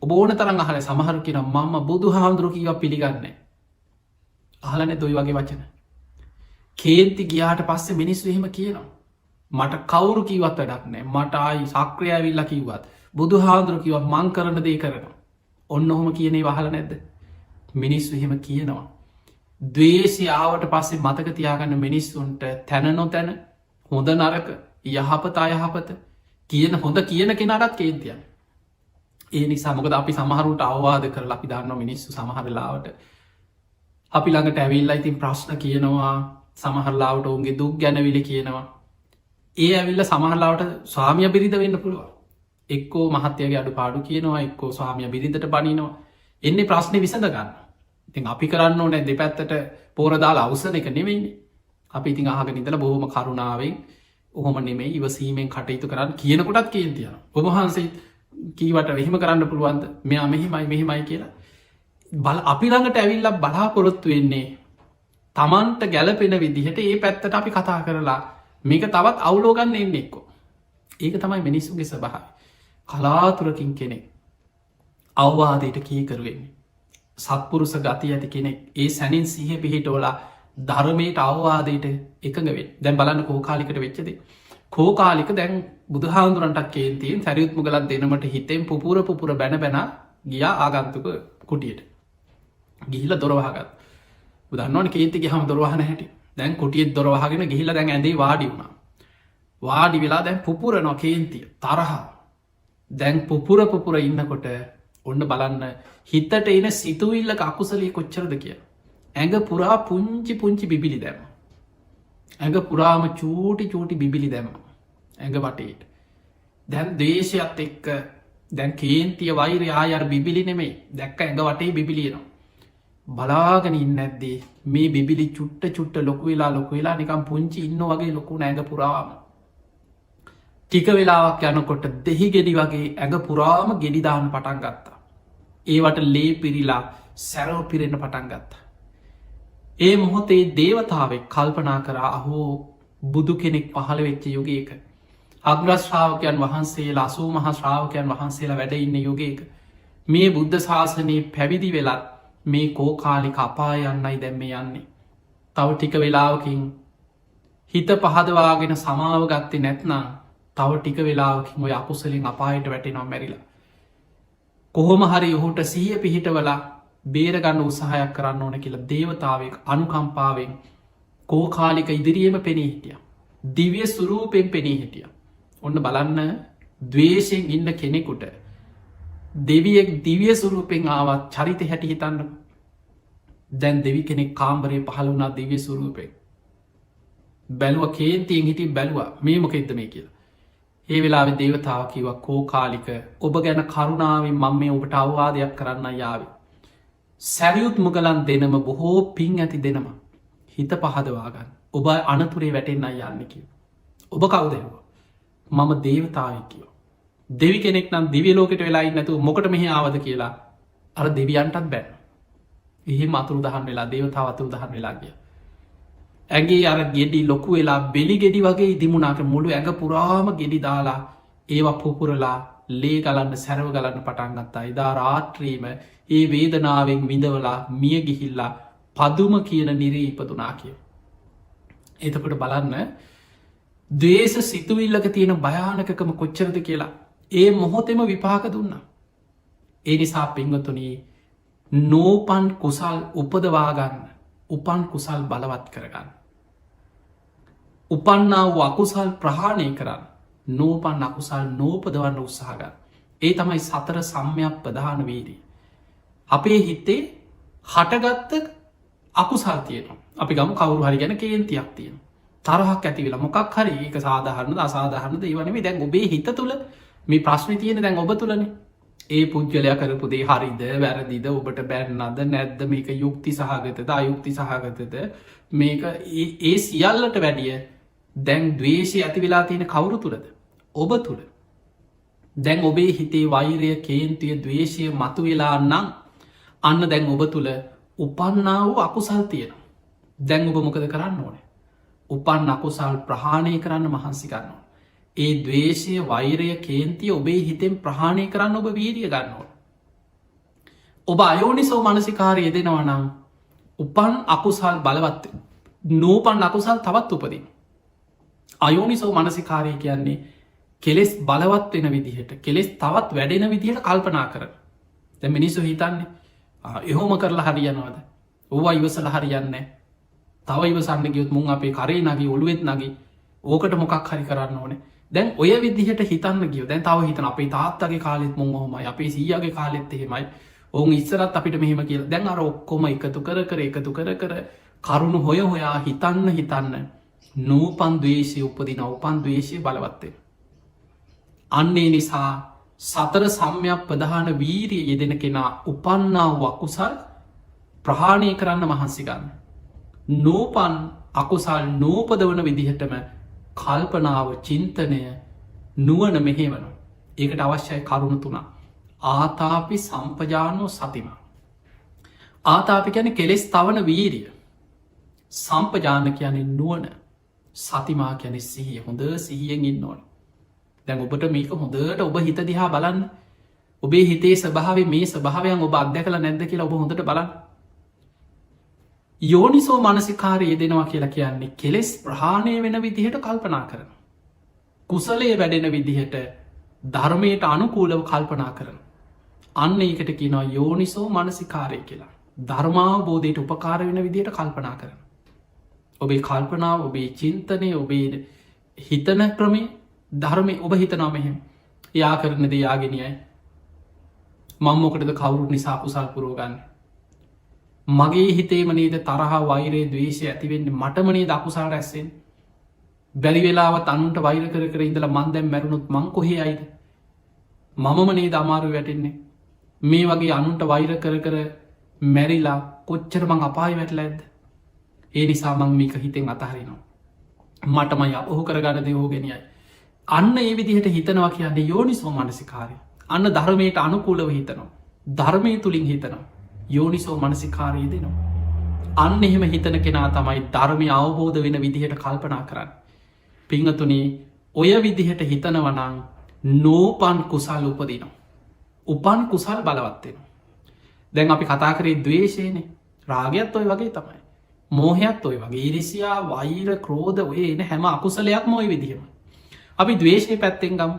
A: ඔබ ඕන තරන් අහල සමහරු කියන මම බුදු හාමුදුරු කියව පිළිගන්න අහලන දොයි වගේ වචන කේන්ති ගියාට පස්සේ මිනිස් වහෙම කියනවා මට කවුරු කිවත් වැඩක් නෑ මට ආයි සක්‍රය ඇවිල්ල කිව්වත් බුදු හාමුදුරු කිව මං කරන දේ කරනවා ඔන්න ඔහොම කියනේ වහල නැද්ද මිනිස් වහෙම කියනවා දවේශය ආවට පස්සේ මතක තියාගන්න මිනිස්සුන්ට තැන නොතැන හොඳ නරක යහපත අයහපත කියන හොඳ කියන කෙනටත් කේන්තියන්. ඒ නිසා මොකද අපි සමහරුට අවවාද කර අපි දන්න මිනිස්සු සමහරලාවට අපි ළඟට ඇවිල්ලා ඉතින් ප්‍රශ්න කියනවා සමහරලාවට ඔවුන්ගේ දුක් ගැනවිලි කියනවා. ඒ ඇවිල්ල සමහරලාවට ස්වාමිය බිරිඳ වෙන්න පුළුවන්. එක්කෝ මහත්‍යයගේ අඩු පාඩු කියනවා එක්කෝ ස්වාමිය බිරිඳට බනිනවා එන්නේ ප්‍රශ්නය විසඳ ගන්න. ඉතින් අපි කරන්න ඕනෑ දෙපැත්තට පෝරදාලා අවසන එක නෙවෙන්නේ. අපි ඉතින් අහක නිදල බොහොම කරුණාවෙන් ඔහොම නෙමේ ඉවසීමෙන් කටයුතු කරන්න කියනකොටත් කියෙන් තියෙන. ඔබහන්සේ කීවට වෙහිම කරන්න පුළුවන්ද මෙයා මෙහිමයි මෙහිමයි කියලා. බල අපි ළඟට ඇවිල්ල බලාපොරොත්තු වෙන්නේ තමන්ට ගැලපෙන විදිහට ඒ පැත්තට අපි කතා කරලා මේක තවත් අවුලෝගන්න එන්න එක්කෝ. ඒක තමයි මිනිස්සුගේ සභහයි. කලාතුරකින් කෙනෙක් අවවාදයට කීකරුවෙන්නේ. සත්පුරුස ගති ඇති කෙනෙක් ඒ සැනින් සිහ පිහිටෝලා ධර්මයට අවවාදයට එකඟවෙන් දැන් බලන්න කෝකාලිකට වෙච්චදේ. කෝකාලික දැන් බුදුහාන්දුරන්ටක් කේන්තියෙන් සැරියුත්ම ගලත් දෙනමට හිතෙන් පුපුර පුපුර බැන බැන ගියා ආගන්තුක කුටියට ගිහිල දොරවාගත් බුදන්නවන කේතික හම දොරවාහන හැටි දැන් කුටියත් දොරවාගෙන ගිහිල දැන් ඇදේ වාඩි වුණා. වාඩි වෙලා දැන් පුපුර නො කේන්තිය තරහ දැන් පුපුර පුපුර ඉන්නකොට ඔන්න බලන්න හිතට එන සිතුවිල්ලක අකුසලී කොච්චරද කිය. ඇඟ පුරා පුංචි පුංචි බිබිලි දැම. ඇඟ පුරාම චූටි චූටි බිබිලි දැම. ඇඟ වටේට. දැන් දේශයත් එක්ක දැන් කේන්තිය වෛරය ආයර බිබිලි නෙමෙයි දැක්ක ඇඟ වටේ බිබිලියනවා. බලාගෙන ඉන්න ඇද්දේ මේ බිබිලි චුට්ට චුට්ට ලොකු වෙලා නිකම් පුංචි ඉන්න වගේ ලොකු ඇඟ පුරාම. ටික වෙලාවක් යනකොට දෙහි ගෙඩි වගේ ඇඟ පුරාම ගෙඩිදාන පටන් ගත්තා. ඒවට ලේ පිරිලා සැරෝ පිරෙන්න පටන් ගත්තා. ඒ මොහොතේ දේවතාවෙක් කල්පනා කරා අහෝ බුදු කෙනෙක් පහළ වෙච්ච යුගේක. අග්‍රශ්‍රාවකයන් වහන්සේලා අසූ මහ ශ්‍රාවකයන් වහන්සේලා වැඩ ඉන්න යුගේක. මේ බුද්ධ ශාසනයේ පැවිදි වෙලත් මේ කෝකාලික අපා යන්නයි දැම්ම යන්නේ. තව ටික වෙලාවකින් හිත පහදවාගෙන සමාව ගත්තේ නැත්නම් තව ටික වෙලාවකින් ඔය අකුසලින් අපායට වැටෙනවා මැරිලා. කොහොම හරි ඔහුට සීය පිහිටවලා බේරගන්න උත්සාහයක් කරන්න ඕන කියලා දේවතාවෙක් අනුකම්පාවෙන් කෝකාලික ඉදිරියේම පෙනී හිටිය. දිවිය සුරූපෙන් පෙනී හිටිය. ඔන්න බලන්න දවේශයෙන් ඉන්න කෙනෙකුට දෙවියෙක් දිවිය සුරූපෙන් ආවත් චරිත හැටි හිතන්න දැන් දෙවි කෙනෙක් කාම්බරය පහළ වුණා දිවිය සුරූපෙන් බැලුව කේන්තියෙන් හිටි බැලවා මේ මොකෙක්ද මේ කියලා. ඒ වෙලා දේවතාව කිව කෝකාලික ඔබ ගැන කරුණාවෙන් මං මේ ඔබට අවවාදයක් කරන්න යාව. සැරියුත් මුගලන් දෙනම බොහෝ පින් ඇති දෙනම හිත පහදවාගන්න ඔබ අනතුරේ වැටෙන්න්න යන්න කිව. ඔබ කවුදව මම දේවතාවකිව. දෙවි කෙනෙක් නම් දිවියලෝකට වෙලායි නැතු මොකට මෙහ ආවද කියලා අර දෙවියන්ටත් බැන්න. එහි මතුරු දහන් වෙලා දේවතාව අතුරු දහන් වෙලා ගිය. ඇගේ අර ගෙඩි ලොකු වෙලා බෙලි ගෙඩි වගේ ඉදිමුණට මුළු ඇඟ පුරාම ගෙඩි දාලා ඒවා පුපුරලා ලේ ගලන්න සැරව ගලන්න පටන්ගත්තා. එදා රාත්‍රීම ඒ වේදනාවෙන් විඳවලා මිය ගිහිල්ලා පදුම කියන නිරේ ඉපදුනා කිය. එතකොට බලන්න දේශ සිතුවිල්ලක තියෙන භයානකකම කොච්චරද කියලා ඒ මොහොතෙම විපාක දුන්න. ඒ නිසා පිංගතුනී නෝපන් කුසල් උපදවාගන්න උපන් කුසල් බලවත් කරගන්න. උපන්නාව අකුසල් ප්‍රහාණය කරන්න නෝපන් අකුසල් නෝපදවන්න උත්සාහගන්න. ඒ තමයි සතර සම්යක් ප්‍රධාන වීරී. අපේ හිත්තේ හටගත්ත අකුසල් තියනවා. අපි ගම කවරු හරි ගැන කේන්තියක් තියෙන තරහක් ඇතිවෙල මොකක් හරි ඒක සාධහරන අසාධහරනද ඒවනේ දැන් ඔබේ හිත තුළ මේ ප්‍රශ්න තියෙන දැන් ඔබ තුළන ඒ පුද්ගලය කරපුදේ හරිද වැරදිද ඔබට බැන්නද නැද්ද මේක යුක්ති සහගතද අයුක්ති සහගතද මේක ඒ සියල්ලට වැඩිය දැන් දවේශය ඇති වෙලා තියෙන කවුරු තුළද ඔබ තුළ දැන් ඔබේ හිතේ වෛරය කේන්තිය දවේශය මතු වෙලා නම් අන්න දැන් ඔබ තුළ උපන්නා වූ අකුසල් තියෙන දැන් ඔබ මොකද කරන්න ඕනේ උපන් අකුසල් ප්‍රහාණය කරන්න මහන්සි ගන්නවා. ඒ දවේශය වෛරය කේන්තිය ඔබේ හිතෙන් ප්‍රහාණය කරන්න ඔබ වීරිය ගන්නවා. ඔබ අයෝනිසෝ මනසිකාරය දෙනවනම් උපන් අකුසල් බලවත් නූපන් අකුසල් තවත් උපදින්. අයෝනිසෝ මනසිකාරය කියන්නේ කෙලෙස් බලවත් වෙන විදිහට කෙලෙස් තවත් වැඩෙන විදිහට කල්පනා කර දැ මිනිස්සු හිතන්නේ එහෝම කරලා හරියනවාද ඕවා ඉවසල හරියන්නේ තව ඉවසන්න ගියොත් මුන් අපේ කරේ නගේ ඔළුවෙත් නගේ ඕකට මොකක් හරි කරන්න ඕනේ දැන් ඔය විදිහට හිතන්න ගිය දැන් තව හිතන අපේ තාත්තගේ කාලෙත් මුන් හොමයි අපේ සීයගේ කාලෙත් එහෙමයි ඔවුන් ඉස්සරත් අපිට මෙහෙම කියල දැන් අර ඔක්කොම එකතු කර එකතු කර කරුණු හොය හොයා හිතන්න නූපන් දවේශය උපදින උපන් දවේශය බලවත්වේ. අන්නේ නිසා සතර සම්යක් ප්‍රධාන වීරිය යෙදෙන කෙනා උපන්නාව අකුසල් ප්‍රහාණය කරන්න මහන්සිගන්න. නූපන් අකුසල් නූපදවන විදිහටම කල්පනාව චින්තනය නුවන මෙහෙවන. ඒකට අවශ්‍යයි කරුණු තුනා. ආතාපි සම්පජානෝ සතිම. ආතාපි කියන කෙලෙස් තවන වීරිය. සම්පජාන කියන්නේ නුවන. සතිමා කියන සිහිය හොඳ සිහියෙන් ඉන්න ඕන. දැන් ඔබට මේක හොඳට ඔබ හිත දිහා බලන්න. ඔබේ හිතේ ස්භාව මේ ස්භාවයන් ඔබ අධ්‍යකල නැද්ද කියලා ඔබ හොඳට බලන්න. යෝනිසෝ මනසිකාරය දෙනවා කියලා කියන්නේ කෙලෙස් ප්‍රහාණය වෙන විදිහට කල්පනා කරන. කුසලේ වැඩෙන විදිහට ධර්මයට අනුකූලව කල්පනා කරන. අන්න ඒකට කියනවා යෝනිසෝ මනසිකාරය කියලා. ධර්මාවබෝධයට උපකාර වෙන විදිහට කල්පනා කරන. ඔබේ කල්පනාව ඔබේ චින්තනය ඔබේ හිතන ක්‍රමේ ධර්මය ඔබ හිතනා මෙහෙම යා කරන දෙයාගෙනයයි මංමොකටද කවුරු නිසා කුසල් පුරෝගන්න. මගේ හිතේම නේද තරහ වෛරේ දවේශය ඇතිවෙන්නේ මටමනේ දකුසල් රැස්සෙන් බැරි වෙලාවත් අනුන්ට වෛර කර ඉඳල මන්දැම් මැරුණුත් මං කොහේ අයිද මමනේ දමාරු වැටෙන්නේ මේ වගේ අනුන්ට වෛර කර මැරිලා කොච්චර මං අපායි වැටල ඇද. ඒ නිසා මං මේක හිතෙන් අතහරිනවා. මටමයි ඔහු කරගන්න දෙවෝගෙනයයි. අන්න ඒ විදිහට හිතනවා කියන්නේ යෝනිසෝ මනසිකාරය. අන්න ධර්මයට අනුකූලව හිතනවා. ධර්මය තුළින් හිතනවා. යෝනිසෝ මනසිකාරය දෙනවා. අන්න එහෙම හිතන කෙනා තමයි ධර්මය අවබෝධ වෙන විදිහට කල්පනා කරන්න. පිංහතුනේ ඔය විදිහට හිතනවනං නෝපන් කුසල් උපදිනවා. උපන් කුසල් බලවත්වෙනවා. දැන් අපි කතා කරේ දවේශයනේ රාගයත් ඔය වගේ තමයි. මෝහයත් ඔය වගේ ඉරිසියා වෛර ක්‍රෝධ ඔය එන හැම අකුසලයක් මොයි විදිහම. අපි දවේශය පැත්තෙන් ගම්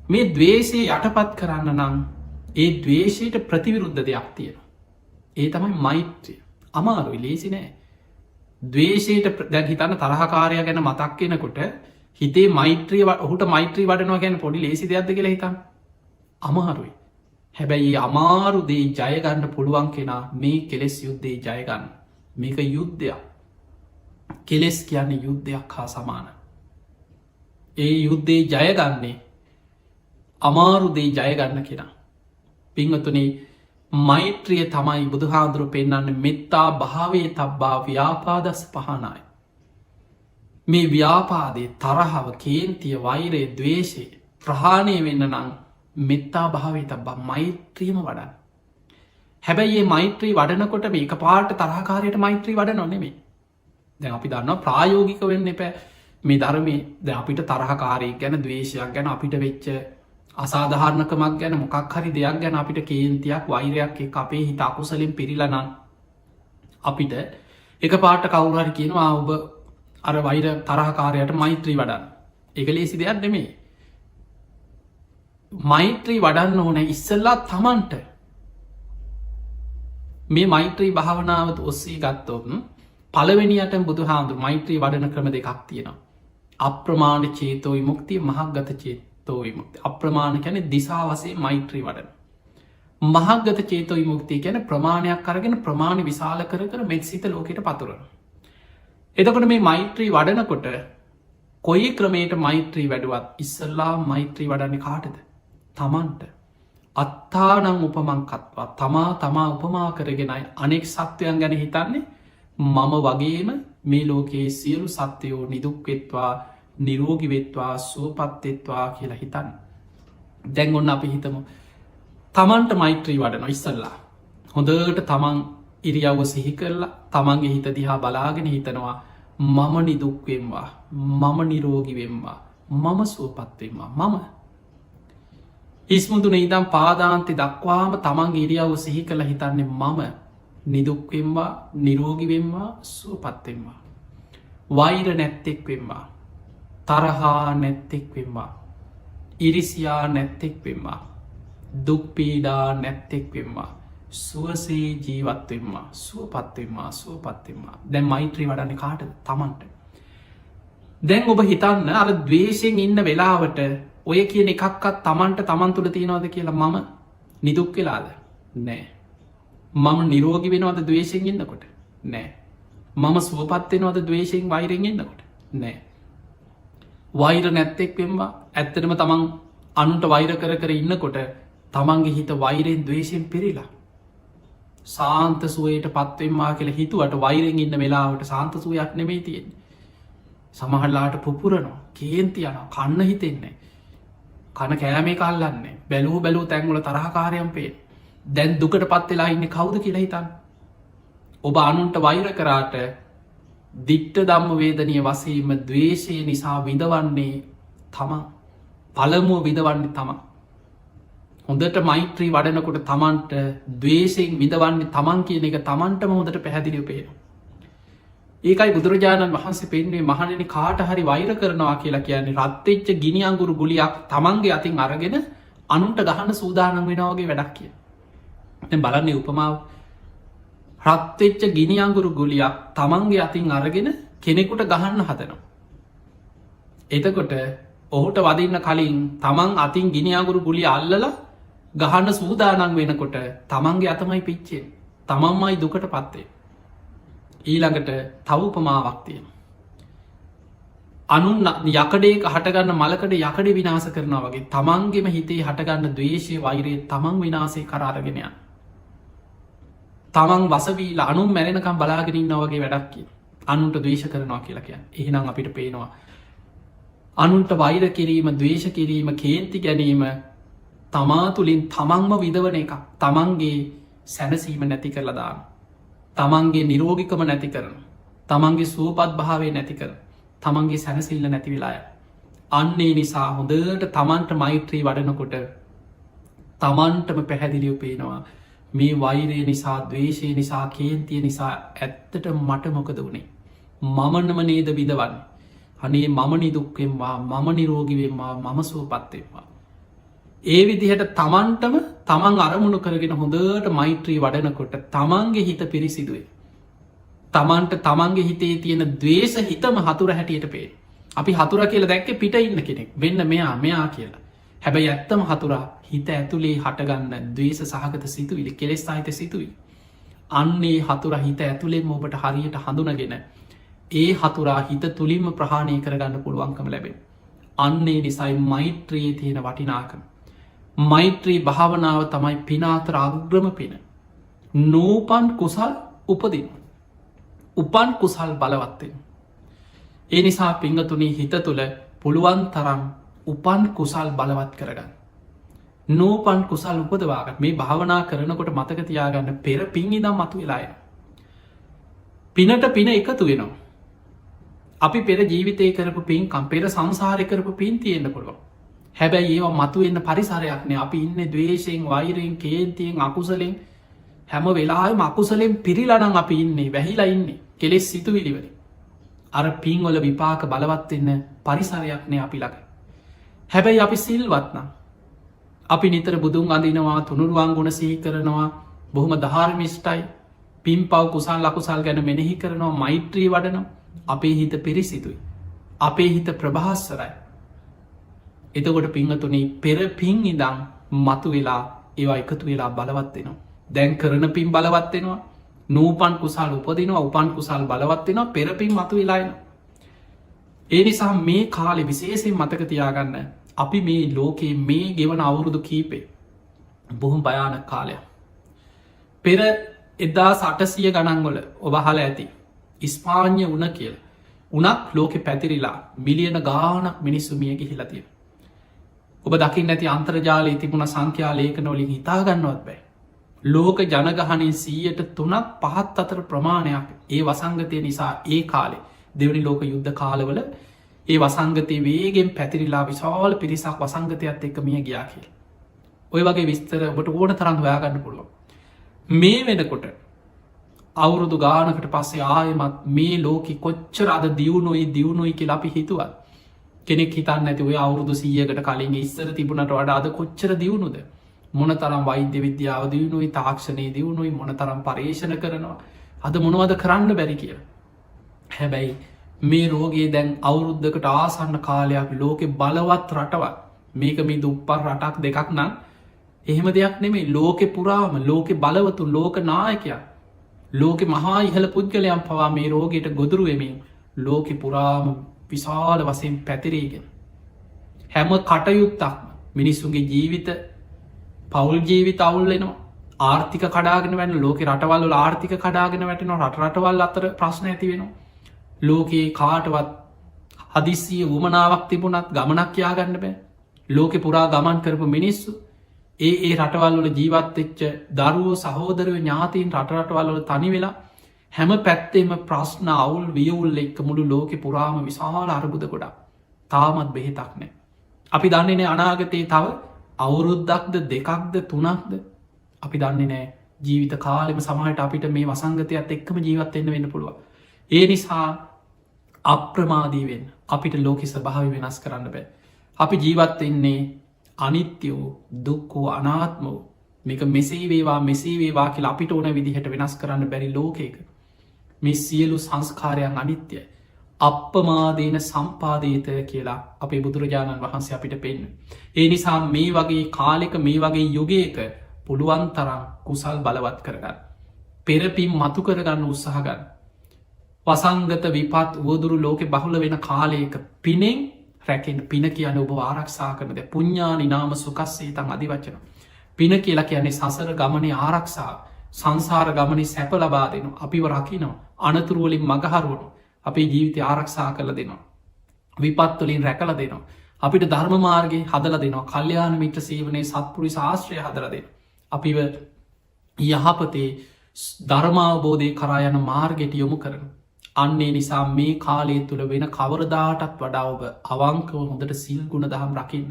A: මේ දවේශය යටපත් කරන්න නම් ඒ දවේශයට ප්‍රතිවිරුද්ධ දෙයක් තියෙන. ඒ තමයි මෛත්‍රිය. අමාරුයි ලේසි නෑ. දවේශයට දැන් හිතන්න තරහකාරය ගැන මතක් වෙනකොට හිතේ මෛත්‍රිය ඔහුට මෛත්‍රී වඩනවා ගැන පොඩි ලේසි දෙයක්ද කියලා හිතන්න. අමාරුයි. හැබැයි අමාරුදේ ජයගන්න පුළුවන් කෙනා මේ කෙලෙස් යුද්ධේ ජයගන්න. මේක යුද්ධයක්. කෙලෙස් කියන්නේ යුද්ධයක් හා සමාන. ඒ යුද්ධේ ජයගන්නේ අමාරුදේ ජයගන්න කෙනා. පිංහතුනේ මෛත්‍රිය තමයි බුදුහාදුරු පෙන්න්න මෙත්තා භාවේ තබ්බා ව්‍යාපාදස් පහනයි. මේ ව්‍යාපාදේ තරහව කේන්තිය වෛරය දවේශය ප්‍රහාණය වෙන්න නං මෙත්තා භාවේ තබ්බා මෛත්‍රියම වඩන්න. හැබැයි ඒ මෛත්‍රී වඩනකොට මේක පාට තරහකාරයට මෛත්‍රී වඩ නොනෙමේ. දැන් අපි දන්න ප්‍රායෝගික වෙන්න එපෑ මේ ධර්මය ද අපිට තරහකාරය ගැන දවේශයක් ගැන අපිට වෙච්ච අසාධාරණකමක් ගැන මොකක් හරි දෙයක් ගැන අපිට කේන්තියක් වෛරයක් එක අපේ හිත අකුසලින් පිරිලනන් අපිට එක පාට කවුරහරි කියනවා ඔබ අර වෛර තරහකාරයට මෛත්‍රී වඩන්න. එක ලේසි දෙයක් නෙමේ. මෛත්‍රී වඩන්න ඕන ඉස්සල්ලා තමන්ට මේ මෛත්‍රී භාවනාවත් ඔස්සේ ගත්තොත් පලවෙනියට බුදු හාමුදුර මෛත්‍රී වඩන ක්‍රම දෙකක් තියෙනවා. අප්‍රමාණ චේතෝ විමුක්තිය මහක්ගත චේතෝ විමුක්ති. අප්‍රමාණ කැන දිසා වසේ මෛත්‍රී වඩන. මහක්ගත චේතෝ විමුක්තිය ගැන ප්‍රමාණයක් කරගෙන ප්‍රමාණ විශාල කර මෙත් සිත ලෝකෙට පතුරන. එතකොට මේ මෛත්‍රී වඩනකොට කොයි ක්‍රමයට මෛත්‍රී වැඩුවත් ඉස්සල්ලා මෛත්‍රී වඩන්න කාටද තමන්ට අත්තානං උපමංකත්වා තමා උපමා කරගෙනයි අනෙක් සත්වයන් ගැන හිතන්නේ මම වගේම මේ ලෝකයේ සියලු සත්‍යයෝ නිදුක්වෙත්වා නිරෝගිවෙත්වා සුවපත්තෙත්වා කියලා හිතන්න. දැන් ඔන්න අපි හිතමු තමන්ට මෛත්‍රී වඩන ඉස්සල්ලා හොඳට තමන් ඉරියව්ව සිහි කරලා තමන්ගේ හිත දිහා බලාගෙන හිතනවා මම නිදුක්වෙම්වා මම නිරෝගිවෙම්වා මම සුවපත්වෙම්වා මම ඉස්මුදුන ඉදම් පාදාන්ති දක්වාම තමන් ඉරියව්ව සිහි කළ හිතන්නේ මම නිදුක්වෙම්වා නිරෝගිවෙම්වා සුවපත්තෙම්වා වෛර නැත්තෙක්වෙම්වා තරහා නැත්තෙක්වෙම්වා ඉරිසියා නැත්තෙක්වෙම්වා දුක්පීඩා නැත්තෙක්වෙම්වා සුවසේ ජීවත්වෙම්වා සුවපත්වෙම්වා සුවපත්වෙම්වා දැන් මෛත්‍රී වඩන්න කාට තමන්ට. දැන් ඔබ හිතන්න අර දවේශයෙන් ඉන්න වෙලාවට ඔය කියන එකක්කත් තමන්ට තමන් තුළ තියෙනවාද කියලා මම නිදුක් වෙලාද නෑ. මම නිරෝගි වෙනවද දවේශයෙන් ඉන්නකොට නෑ. මම සුවපත්වෙනවද දවේශයෙන් වෛරෙන් ඉන්නකොට නෑ. වෛර නැත්තෙක් පෙන්වා ඇත්තටම තමන් අනුන්ට වෛර කර ඉන්නකොට තමන්ගේ හිත වෛරයෙන් දවේශයෙන් පිරිලා. සාන්ත සුවයට පත්වෙන්වා කියල හිතුවට වෛරෙන් ඉන්න වෙලාවට සාන්ත සුවයක් නෙමේ තියෙන්නේ. සමහල්ලාට පුපුරනවා කේන්ති යන කන්න හිතෙන්නේ. කන කෑමේ කල්ලන්නේ බැලූ බැලූ තැන්ගුල තරහකාරයම් පේ දැන් දුකට පත්වෙලා ඉන්න කවුද කියලා හිතන්. ඔබ අනුන්ට වෛර කරාට දිට්ට දම්ම වේදනය වසීම දවේශය නිසා විඳවන්නේ තමන් පළමුුව විඳවන්නේ තමන්. හොඳට මෛත්‍රී වඩනකොට තමන්ට දවේශයෙන් විඳවන්නේ තමන් කියන එක තමන්ටම හොඳට පැහැදිලිව පේන. ඒකයි බුදුරජාණන් වහන්සේ පෙන්වේ මහණනි කාට හරි වෛර කරනවා කියලා කියන්නේ රත්තෙච්ච ගිනි අඟුරු ගුලියක් තමන්ගේ අතින් අරගෙන අනුන්ට ගහන්න සූදානම් වෙනවාගේ වැඩක් කිය. බලන්නේ උපමාව රත්තෙච්ච ගිනි අඟුරු ගුලියක් තමන්ගේ අතින් අරගෙන කෙනෙකුට ගහන්න හදනවා. එතකොට ඔහුට වදින්න කලින් තමන් අතින් ගිනි අඟුරු ගුලිය අල්ලලා ගහන්න සූදානන් වෙනකොට තමන්ගේ අතමයි පිච්චේ තමන්මයි දුකට පත්වේ. ඊළඟට තවුපමාවක්තියෙන්. අනුන් යකඩේ හටගන්න මලකට යකඩ විනාස කරන වගේ තමන්ගෙම හිතේ හටගන්න දවේශය වෛරයේ තමන් විනාසේ කරාරගෙනය. තමන් වසවීල අනුම් මැරෙනකම් බලාගෙනින් වගේ වැඩක්කි අනුන්ට දවේශ කරනවා කියලා කිය එහෙනම් අපිට පේනවා. අනුන්ට වෛර කිරීම දවේශ කිරීම කේන්ති ගැනීම තමා තුළින් තමන්ම විදවන එක තමන්ගේ සැනසීම නැති කරලදාන. තමන්ගේ නිරෝගිකම නැති කරන තමන්ගේ සූපත් භාවය නැති කර තමන්ගේ සැනසිල්ල නැතිවෙලාය. අන්නේ නිසා හොඳට තමන්ට මෛත්‍රී වඩනකොට තමන්ටම පැහැදිලිව පේනවා මේ වෛරය නිසා දවේශය නිසා කේන්තිය නිසා ඇත්තට මට මොකද වුණේ. මමනම නේද විදවන්න. අනේ මම නිදුක්කෙන්වා මම නිරෝගිවෙන්වා මම සුවපත්තෙන්වා. ඒ විදිහට තමන්ටම තමන් අරමුණු කරගෙන හොඳට මෛත්‍රී වඩනකොට තමන්ගේ හිත පිරිසිදුවේ. තමන්ට තමන්ගේ හිතේ තියෙන දවේශ හිතම හතුර හැටියට පේ. අපි හතුර කියල දැක්ක පිට ඉන්න කෙනෙක් වෙන්න මෙයා කියලා. හැබැයි ඇත්තම හතුරා හිත ඇතුළේ හටගන්න දවේශ සහගත සිතුවිලි කෙලෙස් සහිත සිතුවි. අන්නේ හතුර හිත ඇතුළෙම ඔබට හරියට හඳුනගෙන ඒ හතුරා හිත තුළින්ම ප්‍රහාණය කරගන්න පුළුවන්කම ලැබෙන. අන්නේ නිසයි මෛත්‍රයේ තියෙන වටිනාකම. මෛත්‍රී භාවනාව තමයි පිනාතර අග්‍රම පින. නූපන් කුසල් උපදින. උපන් කුසල් බලවත්තෙන්. ඒ නිසා පිංගතුනී හිත තුළ පුළුවන් තරම් උපන් කුසල් බලවත් කරගන්න. නූපන් කුසල් උපදවාගත් මේ භාවනා කරනකොට මතකතියාගන්න පෙර පින් ඉදම් මතු වෙලාය. පිනට පින එකතු වෙනවා. අපි පෙර ජීවිතය කරපු පින්කම් පෙර සංසාරය කරපු පින් තියෙන්න්න පුළුවන්. හැබැයි ඒවා මතු එන්න පරිසරයක්නේ අපි ඉන්න දවේශයෙන් වෛරයෙන් කේන්තියෙන් අකුසලෙන් හැම වෙලාම අකුසලෙන් පිරිලනං අපි ඉන්නේ වැහිලා ඉන්නේ කෙලෙස් සිතුවිලිවල. අර පින්වල විපාක බලවත්වෙන්න පරිසරයක්නේ අපි ළඟ. හැබැයි අපි සිල්වත්නම් අපි නිතර බුදුන් අඳනවා තුනුරුවන් ගුණ සිහි කරනවා බොහොම ධාර්මිෂ්ටයි පින් පව් කුසල් ලකුසල් ගැන මෙනෙහි කරනවා මෛත්‍රී වඩනම් අපේ හිත පිරිසිදුයි. අපේ හිත ප්‍රභාස්සරයි. එතකොට පිංහතුනේ පෙර පින් ඉදං මතු වෙලා ඒවා එකතු වෙලා බලවත්වෙනවා. දැන් කරන පින් බලවත්වෙනවා නූපන් කුසල් උපදිනවා උපන් කුසල් බලවත්වෙනවා පෙරපින් මතු වෙලායන. ඒ නිසා මේ කාලෙ විශේෂෙන් මතක තියාගන්න අපි මේ ලෝකයේ මේ ගෙවන අවුරුදු කීපේ බොහොම භයානක කාලයක්. පෙර 1800 ගණන්වල ඔබහල ඇති ඉස්පාඥ උන කියල උනක් ලෝකෙ පැතිරිලා මිලියන ගානක් මිනිස්සු මිය ගිහිලා තියෙන. ඔබ දකිින් නැති අන්තර්ජාලයේ තිබුණ සංඛ්‍යා ලේඛනවලින් හිතාගන්නවත් බෑ. ලෝක ජනගහනින් 3% 5 අතර ප්‍රමාණයක් ඒ වසංගතය නිසා ඒ කාලේ දෙවනි ලෝක යුද්ධ කාලවල ඒ වසංගතය වේගෙන් පැතිරිලා විශාල පිරිසක් වසංගතයත් එක්ක මිය ගියා කියල. ඔය වගේ විස්තර ඔබට ඕන තරම් හොයාගන්න පුළුවන්. මේ වෙනකොට අවුරුදු ගානකට පස්සේ ආයමත් මේ ලෝකෙ කොච්චර අද දියුණුයි කියලා අපි හිතුවත් කෙනෙක් හිතන්න ඇති ඔය අවුරුදු 100කට කලින් ඉස්සර තිබුණට වඩා අද කොච්චර දියුණුද මොන තරම් වෛද්‍ය විද්‍යාව දියුණුයි තාක්ෂණය දියුණුයි මොන තරම් පර්යේෂණ කරනවා අද මොනවද කරන්න බැරි කිය. හැබැයි මේ රෝගේ දැන් අවුරුද්ධකට ආසන්න කාලයක් ලෝකෙ බලවත් රටවත් මේක මේ දුප්පර් රටක් දෙකක් නම් එහෙම දෙයක් නෙමේ ලෝකෙ පුරාම ලෝකෙ බලවතු ලෝක නායකයක් ලෝකෙ මහා ඉහළ පුද්ගලයම් පවා මේ රෝගයට ගොදුරුවමින් ලෝකෙ පුරාම විශාල වසයෙන් පැතිරේගෙන. හැම කටයුත්තක්ම මිනිස්සුන්ගේ ජීවිත පවුල් ජීවිත අවුල්ලෙනවා ආර්ථික කඩාගෙන වැන්න ලෝක රටවල්ල ආර්ථික කඩාගෙන වැටෙන රටවල් අතර ප්‍රශ්න ඇති වෙනවා. ලෝකයේ කාටවත් හදිසිය වුමනාවක් තිබුණත් ගමනක් යාගන්න බෑ. ලෝකෙ පුරා ගමන් කරපු මිනිස්සු ඒ රටවල්වල ජීවත්වෙච්ච දරුවෝ සහෝදරව ඥාතීන් රටරටවල්වල තනි වෙලා හැම පැත්තෙම ප්‍රශ්න අවුල් වියවුල් එක්ක මුළු ලෝකෙ පුරාම විශාල අරබුද ගොඩා තාමත් බෙහෙතක් නෑ. අපි දන්නේනේ අනාගතයේ තව අවුරුද්දක්ද දෙකක්ද තුනක්ද අපි දන්නේ නෑ ජීවිත කාලෙම සමහට අපිට මේ වසංගතයත් එක්කම ජීවත්වෙන්න වෙන්න පුළුව. ඒ නිසා අප්‍රමාදීවෙන් අපිට ලෝකෙ ස්භාව වෙනස් කරන්න බෑ. අපි ජීවත්වෙන්නේ අනිත්‍යෝ දුක්කෝ අනාත්මෝ මේක මෙසේ වේවා මෙසේ වේවා කියලා අපිට ඕන විදිහට වෙනස් කරන්න බැරි ලෝකයක මේ සියලු සංස්කාරයන් අනිත්‍යයි අප්පමාදේන සම්පාදේත කියලා අපේ බුදුරජාණන් වහන්සේ අපිට පෙන්න. ඒ නිසා මේ වගේ කාලෙක මේ වගේ යුගයක පුළුවන් තරම් කුසල් බලවත් කරගන්න. පෙරපින් මතු කරගන්න උත්සාහගන්න. වසංගත විපත් වෝදුරු ලෝකෙ බහුල වෙන කාලයක පිනෙන් රැකෙන් පින කියන ඔබ ආරක්ෂා කරනද පුඤ්ඥානි නාම සුකස්සේ තන් අධිවචන. පින කියලා කියන්නේ සසර ගමනේ ආරක්ෂා සංසාර ගමනි සැප ලබා දෙනු අපිව රකිනවා අනතුරුවලින් මගහරුවනු අපේ ජීවිතය ආරක්ෂා කළ දෙනවා. විපත්තුලින් රැකල දෙනවා. අපිට ධර්මමාර්ගගේ හදල දෙනවා කල්්‍යයාන මිත්‍ර සේවනයේ සත්පුරි ශාස්ත්‍රය හදරදෙන. අපිව යහපතේ ධර්මාවබෝධය කරායන මාර්ගෙට යොමු කරන. අන්නේ නිසා මේ කාලය තුළ වෙන කවරදාටත් වඩා ඔබ අවංකව හොඳට සිල් ගුණ දහම් රකින්න.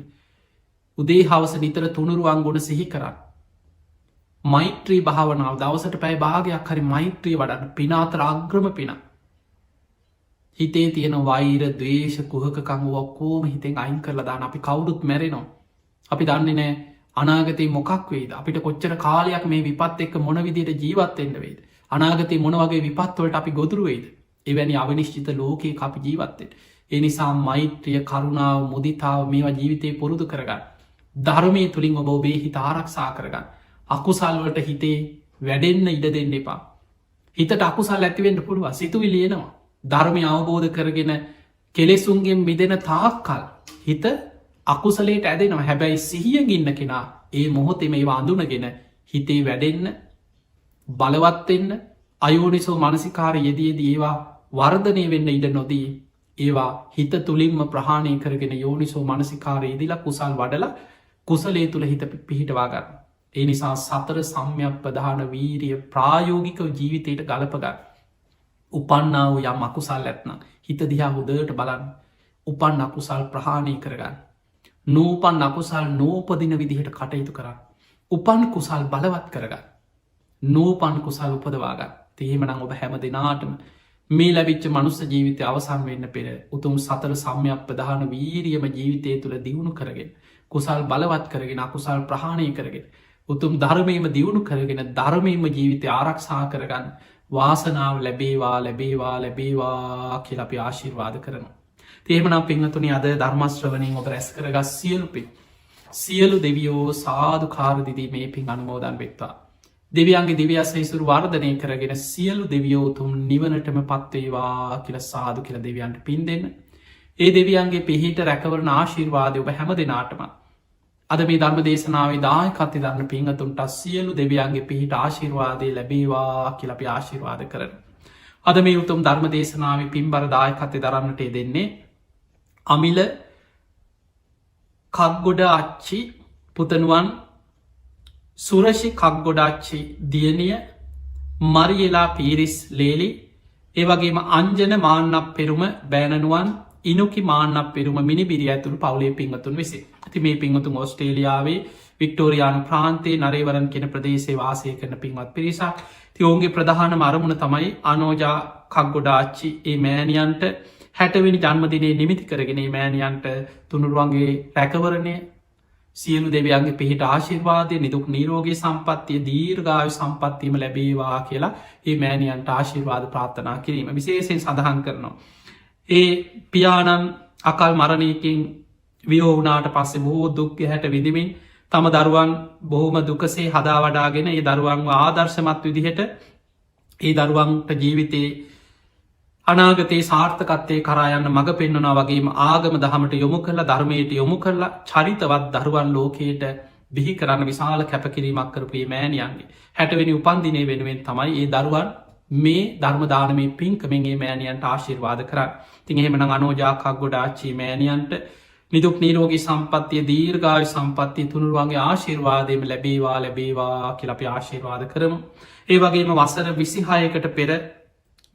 A: උදේ හවස නිතර තුනුරුවන් ගුණ සිහි කරන්න. මෛත්‍රී භාවනාව දවසට පැයි භාගයක් හරි මෛත්‍රී වඩන්න පිනාතර අග්‍රම පින. හිතේ තියෙන වෛර දවේශ කුහකං ඔක්කෝම හිතෙන් අයින් කරලා දාන අපි කවුරුත් මැරෙනවා. අපි දන්නේ නෑ අනාගතය මොකක් වේද අපිට කොච්චර කාලයක් මේ විපත් එක්ක මොන විදියට ජීවත්වෙන්ට වේද. අනාගතය මොන වගේ විපත්වලට අපි ගොදුරුවේද. එවැනි අවිනිශ්චිත ලෝකයේ අපි ජීවත්තෙන්. එනිසා මෛත්‍රිය කරුණාව මුදිතාව මේවා ජීවිතය පුරුදු කරගන්න. ධර්මය තුළින් ඔබ ඔබේ හිත ආරක්ෂා කරගන්න. අකුසල්වලට හිතේ වැඩෙන්න්න ඉඩ දෙන්න එපා. හිතට අකුසල් ඇතිවෙන්ට පුළුව සිතුවි ලියනවා. ධර්මය අවබෝධ කරගෙන කෙලෙසුන්ගෙන් මිදෙන තාක්කල් හිත අකුසලේට ඇදෙනවා හැබැයි සිහිය ගින්න කෙනා ඒ මොහොතෙම ඒවා අඳුනගෙන හිතේ වැඩෙන්න බලවත්වෙන්න අයෝනිසෝ මනසිකාර යෙදියද ඒවා වර්ධනය වෙන්න ඉඩ නොදී ඒවා හිත තුළින්ම ප්‍රහාණය කරගෙන යෝනිසෝ මනසිකාර ඉදිලා කුසල් වඩල කුසලේ තුළ හිත පිහිටවාගන්න. ඒ නිසා සතර සම්යක් ප්‍රධාන වීරිය ප්‍රායෝගිකව ජීවිතයට ගලපගන්න. උපන්නාව යම් අකුසල් ඇත්නම් හිත දිහා හොදට බලන්න උපන් අකුසල් ප්‍රහාණය කරගන්න. නූපන් අකුසල් නෝපදින විදිහට කටයුතු කරන්න. උපන් කුසල් බලවත් කරගන්න. නූපන් කුසල් උපදවාගන්න. තේමනං ඔබ හැම දෙනාටම මේ ලැබිච්ච මනුස්ස ජීවිතය අවසන් වෙන්න පෙර උතුම් සතර සම්යක් ප්‍රධාන වීරියම ජීවිතය තුළ දියුණු කරගෙන කුසල් බලවත් කරගෙන අකුසල් ප්‍රහාණය කරගෙන උතුම් ධර්මයම දියුණු කරගෙන ධර්මයම ජීවිතය ආරක්ෂා කරගන්න වාසනාව ලැබේවා ලැබේවා ලැබේවා කියල අපි ආශිර්වාද කරනවා. තේමනම් පිංහතුනි අද ධර්මශ්‍රවනින් ඔබ රැස් කරගත් සියලුපි සියලු දෙවියෝ සාධ කාරදිදී මේ පින් අනුමෝදන් වෙත්වා. දෙවියන්ගේ දිවියසයිසුරු වර්ධනය කරගෙන සියලු දෙවියෝතුම් නිවනටම පත්වේවා කියල සාදු කියල දෙවියන්ට පින් දෙන්න. ඒ දෙවියන්ගේ පිහිට රැකවරන ආශිර්වාදය ඔබ හැම දෙනාටම. අද මේ ධර්ම දේශනාවේ දායකත්ති දන්න පිංහතුන්ට සියලු දෙවියන්ගේ පිහිට ආශිර්වාදය ලැබේවා කියලපි ආශිර්වාද කරන. අද මේ උතුම් ධර්ම දේශනාව පින්බර දායකත්ය දරන්නට දෙන්නේ අමිල කක්ගොඩ අච්චි පුතනුවන් සුරශි කක්ගොඩාච්චි දියණිය මරියලා පීරිස් ලේලි ඒවගේම අංජන මාන්නක් පෙරුම බෑනනුවන් ඉනුකි මාන්නක් පෙරුම මිනිබිරි ඇතුළු පවුලේ පිංහතුන් විසේ ඇති මේ පිංහතුන් ඔස්ට්‍රේලියාවේ වික්ටෝරයානු ප්‍රාන්තේ නරේවරන් කෙන ප්‍රදේශේ වාසය කරන පින්වත් පිරිසක් තියෝන්ගේ ප්‍රධාන මරමුණ තමයි අනෝජා කක්ගොඩාච්චි ඒ මෑනියන්ට 60වෙනි ජන්මදිනය නිමිති කරගෙන මෑනියන්ට තුනුරුවන්ගේ රැකවරණය සියලු දෙවියන්ගේ පිහිට ආශිර්වාදය නිදුක් නීරෝගේ සම්පත්තිය දීර්ගාව සම්පත්තියම ලැබේවා කියලා ඒ මෑනියන්ට ආශිර්වාද ප්‍රාර්ථනා කිරීම විශේෂෙන් සඳහන් කරනවා. ඒ පියාණන් අකල් මරණයකින් වියෝවනාට පස්සේ බොහෝ දුක්ග හැට විදිමින් තම දරුවන් බොහොම දුකසේ හදා වඩාගෙන ඒ දරුවන් ආදර්ශමත් විදිහට ඒ දරුවන්ට ජීවිතයේ අනාගතයේ සාර්ථකත්තය කරායන්න මඟ පෙන්වනා වගේම ආගම දහමට යොමු කරලා ධර්මයට යොමු කරලා චරිතවත් දරුවන් ලෝකයට බිහි කරන්න විශාල කැපකිරීමක් කරපුේ මෑණියන්ගේ 60වෙනි උපන්දිනය වෙනුවෙන් තමයි ඒ දරුවන් මේ ධර්මදානමේ පින්කමගේ මෑණියන්ට ආශිර්වාද කරන්න. තින් එහෙමන අනෝජාකක් ගොඩාච්චි මෑණියන්ට නිදුක් නීරෝගී සම්පත්තිය දීර්ඝායු සම්පත්තිය තුනුරුවන්ගේ ආශිර්වාදයම ලැබේවා කියලපි ආශිර්වාද කරමු. ඒ වගේම වසර 26කට පෙර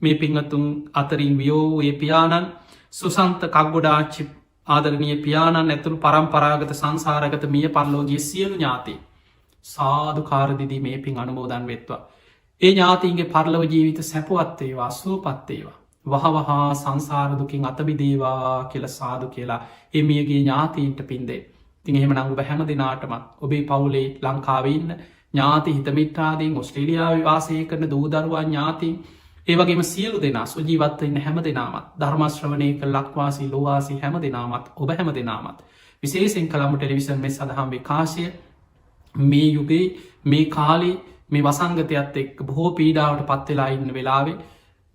A: මේ පිංහතුන් අතරින් වියෝ ඒ පියාණන් සුසන්ත කක්ගොඩාච්චි ආදරනය පියාණන් ඇතුළු පරම්පරාගත සංසාරගත මිය පරලෝගිය සියලු ඥාති සාධු කාරදිදී මේ පින් අනුමෝදන් වෙත්වා. ඒ ඥාතින්ගේ පරලව ජීවිත සැපවත්තේවා සූපත්තේවා. වහවහා සංසාරදුකින් අතබිදේවා කියල සාදු කියලා එමියගේ ඥාතීන්ට පින්දේ. තින් එහෙම නංගුබ හැම දෙනාටමත් ඔබේ පවුලේ ලංකාවන්න ඥාති හිතමිත්‍රාදීන් ඔස්ට්‍රේලියාව වාසය කරන දූදරුවන් ඥාතිී ඒවගේම සියලු දෙනා සුජීවත්ව ඉන්න හැම දෙනාමත් ධර්මශ්‍රවනය කළ ලක්වාසී ලෝවාසී හැම දෙනාමත් ඔබ හැම දෙනාමත් විශේෂෙන් කළම්ම ටෙලිවිෂන් මේ සඳහම් විකාශය මේ යුගේ මේ කාලේ මේ වසංගතයත් එක් බොහෝ පීඩාවට පත්වෙලා ඉන්න වෙලාවේ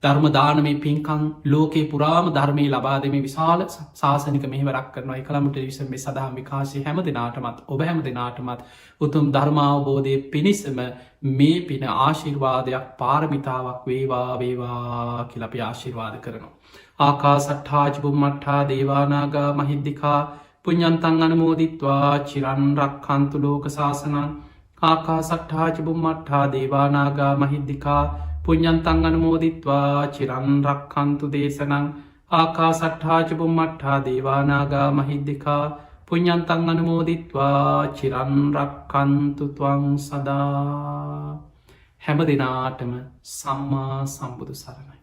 A: ධර්මදානමේ පින්කං ලෝකේ පුරාම ධර්මය ලබාද මේ විශාල සාසනික මෙහවරක් කරනවා එකළම ටෙලිවිෂන් මේ සඳහම් විකාශය හැම දෙනාටමත් ඔබ හැම දෙනාටමත් උතුම් ධර්මාවබෝධය පිණිසම මේ පින ආශිර්වාදයක් පාරමිතාවක් වේවා කියලපි ආශිර්වාද කරනවා. ආකා සට්ඨාජිබුම්මට්ඨා දේවානාගා මහිද්දිකා පුඤ්ඤන්තං අනුමෝදිත්වා චිරන්රක්ඛන්තු ලෝක සාසනං ආකා සට්ඨාජිබුම්මට්ඨා දේවානාගා මහිද්දිකා පුඤ්ඤන්තං අනුමෝදිත්වා චිරන්රක්ඛන්තු දේශනං ආකා සට්ඨාජිබුම්මට්ඨා දේවානාගා මහිද්දිකා පුඤ්ඤන්තං අනුමෝදිත්වා චිරන්රක්ඛන්තු ත්වං සදා. හැම දෙනාටම සම්මා සම්බුදු සරණයි.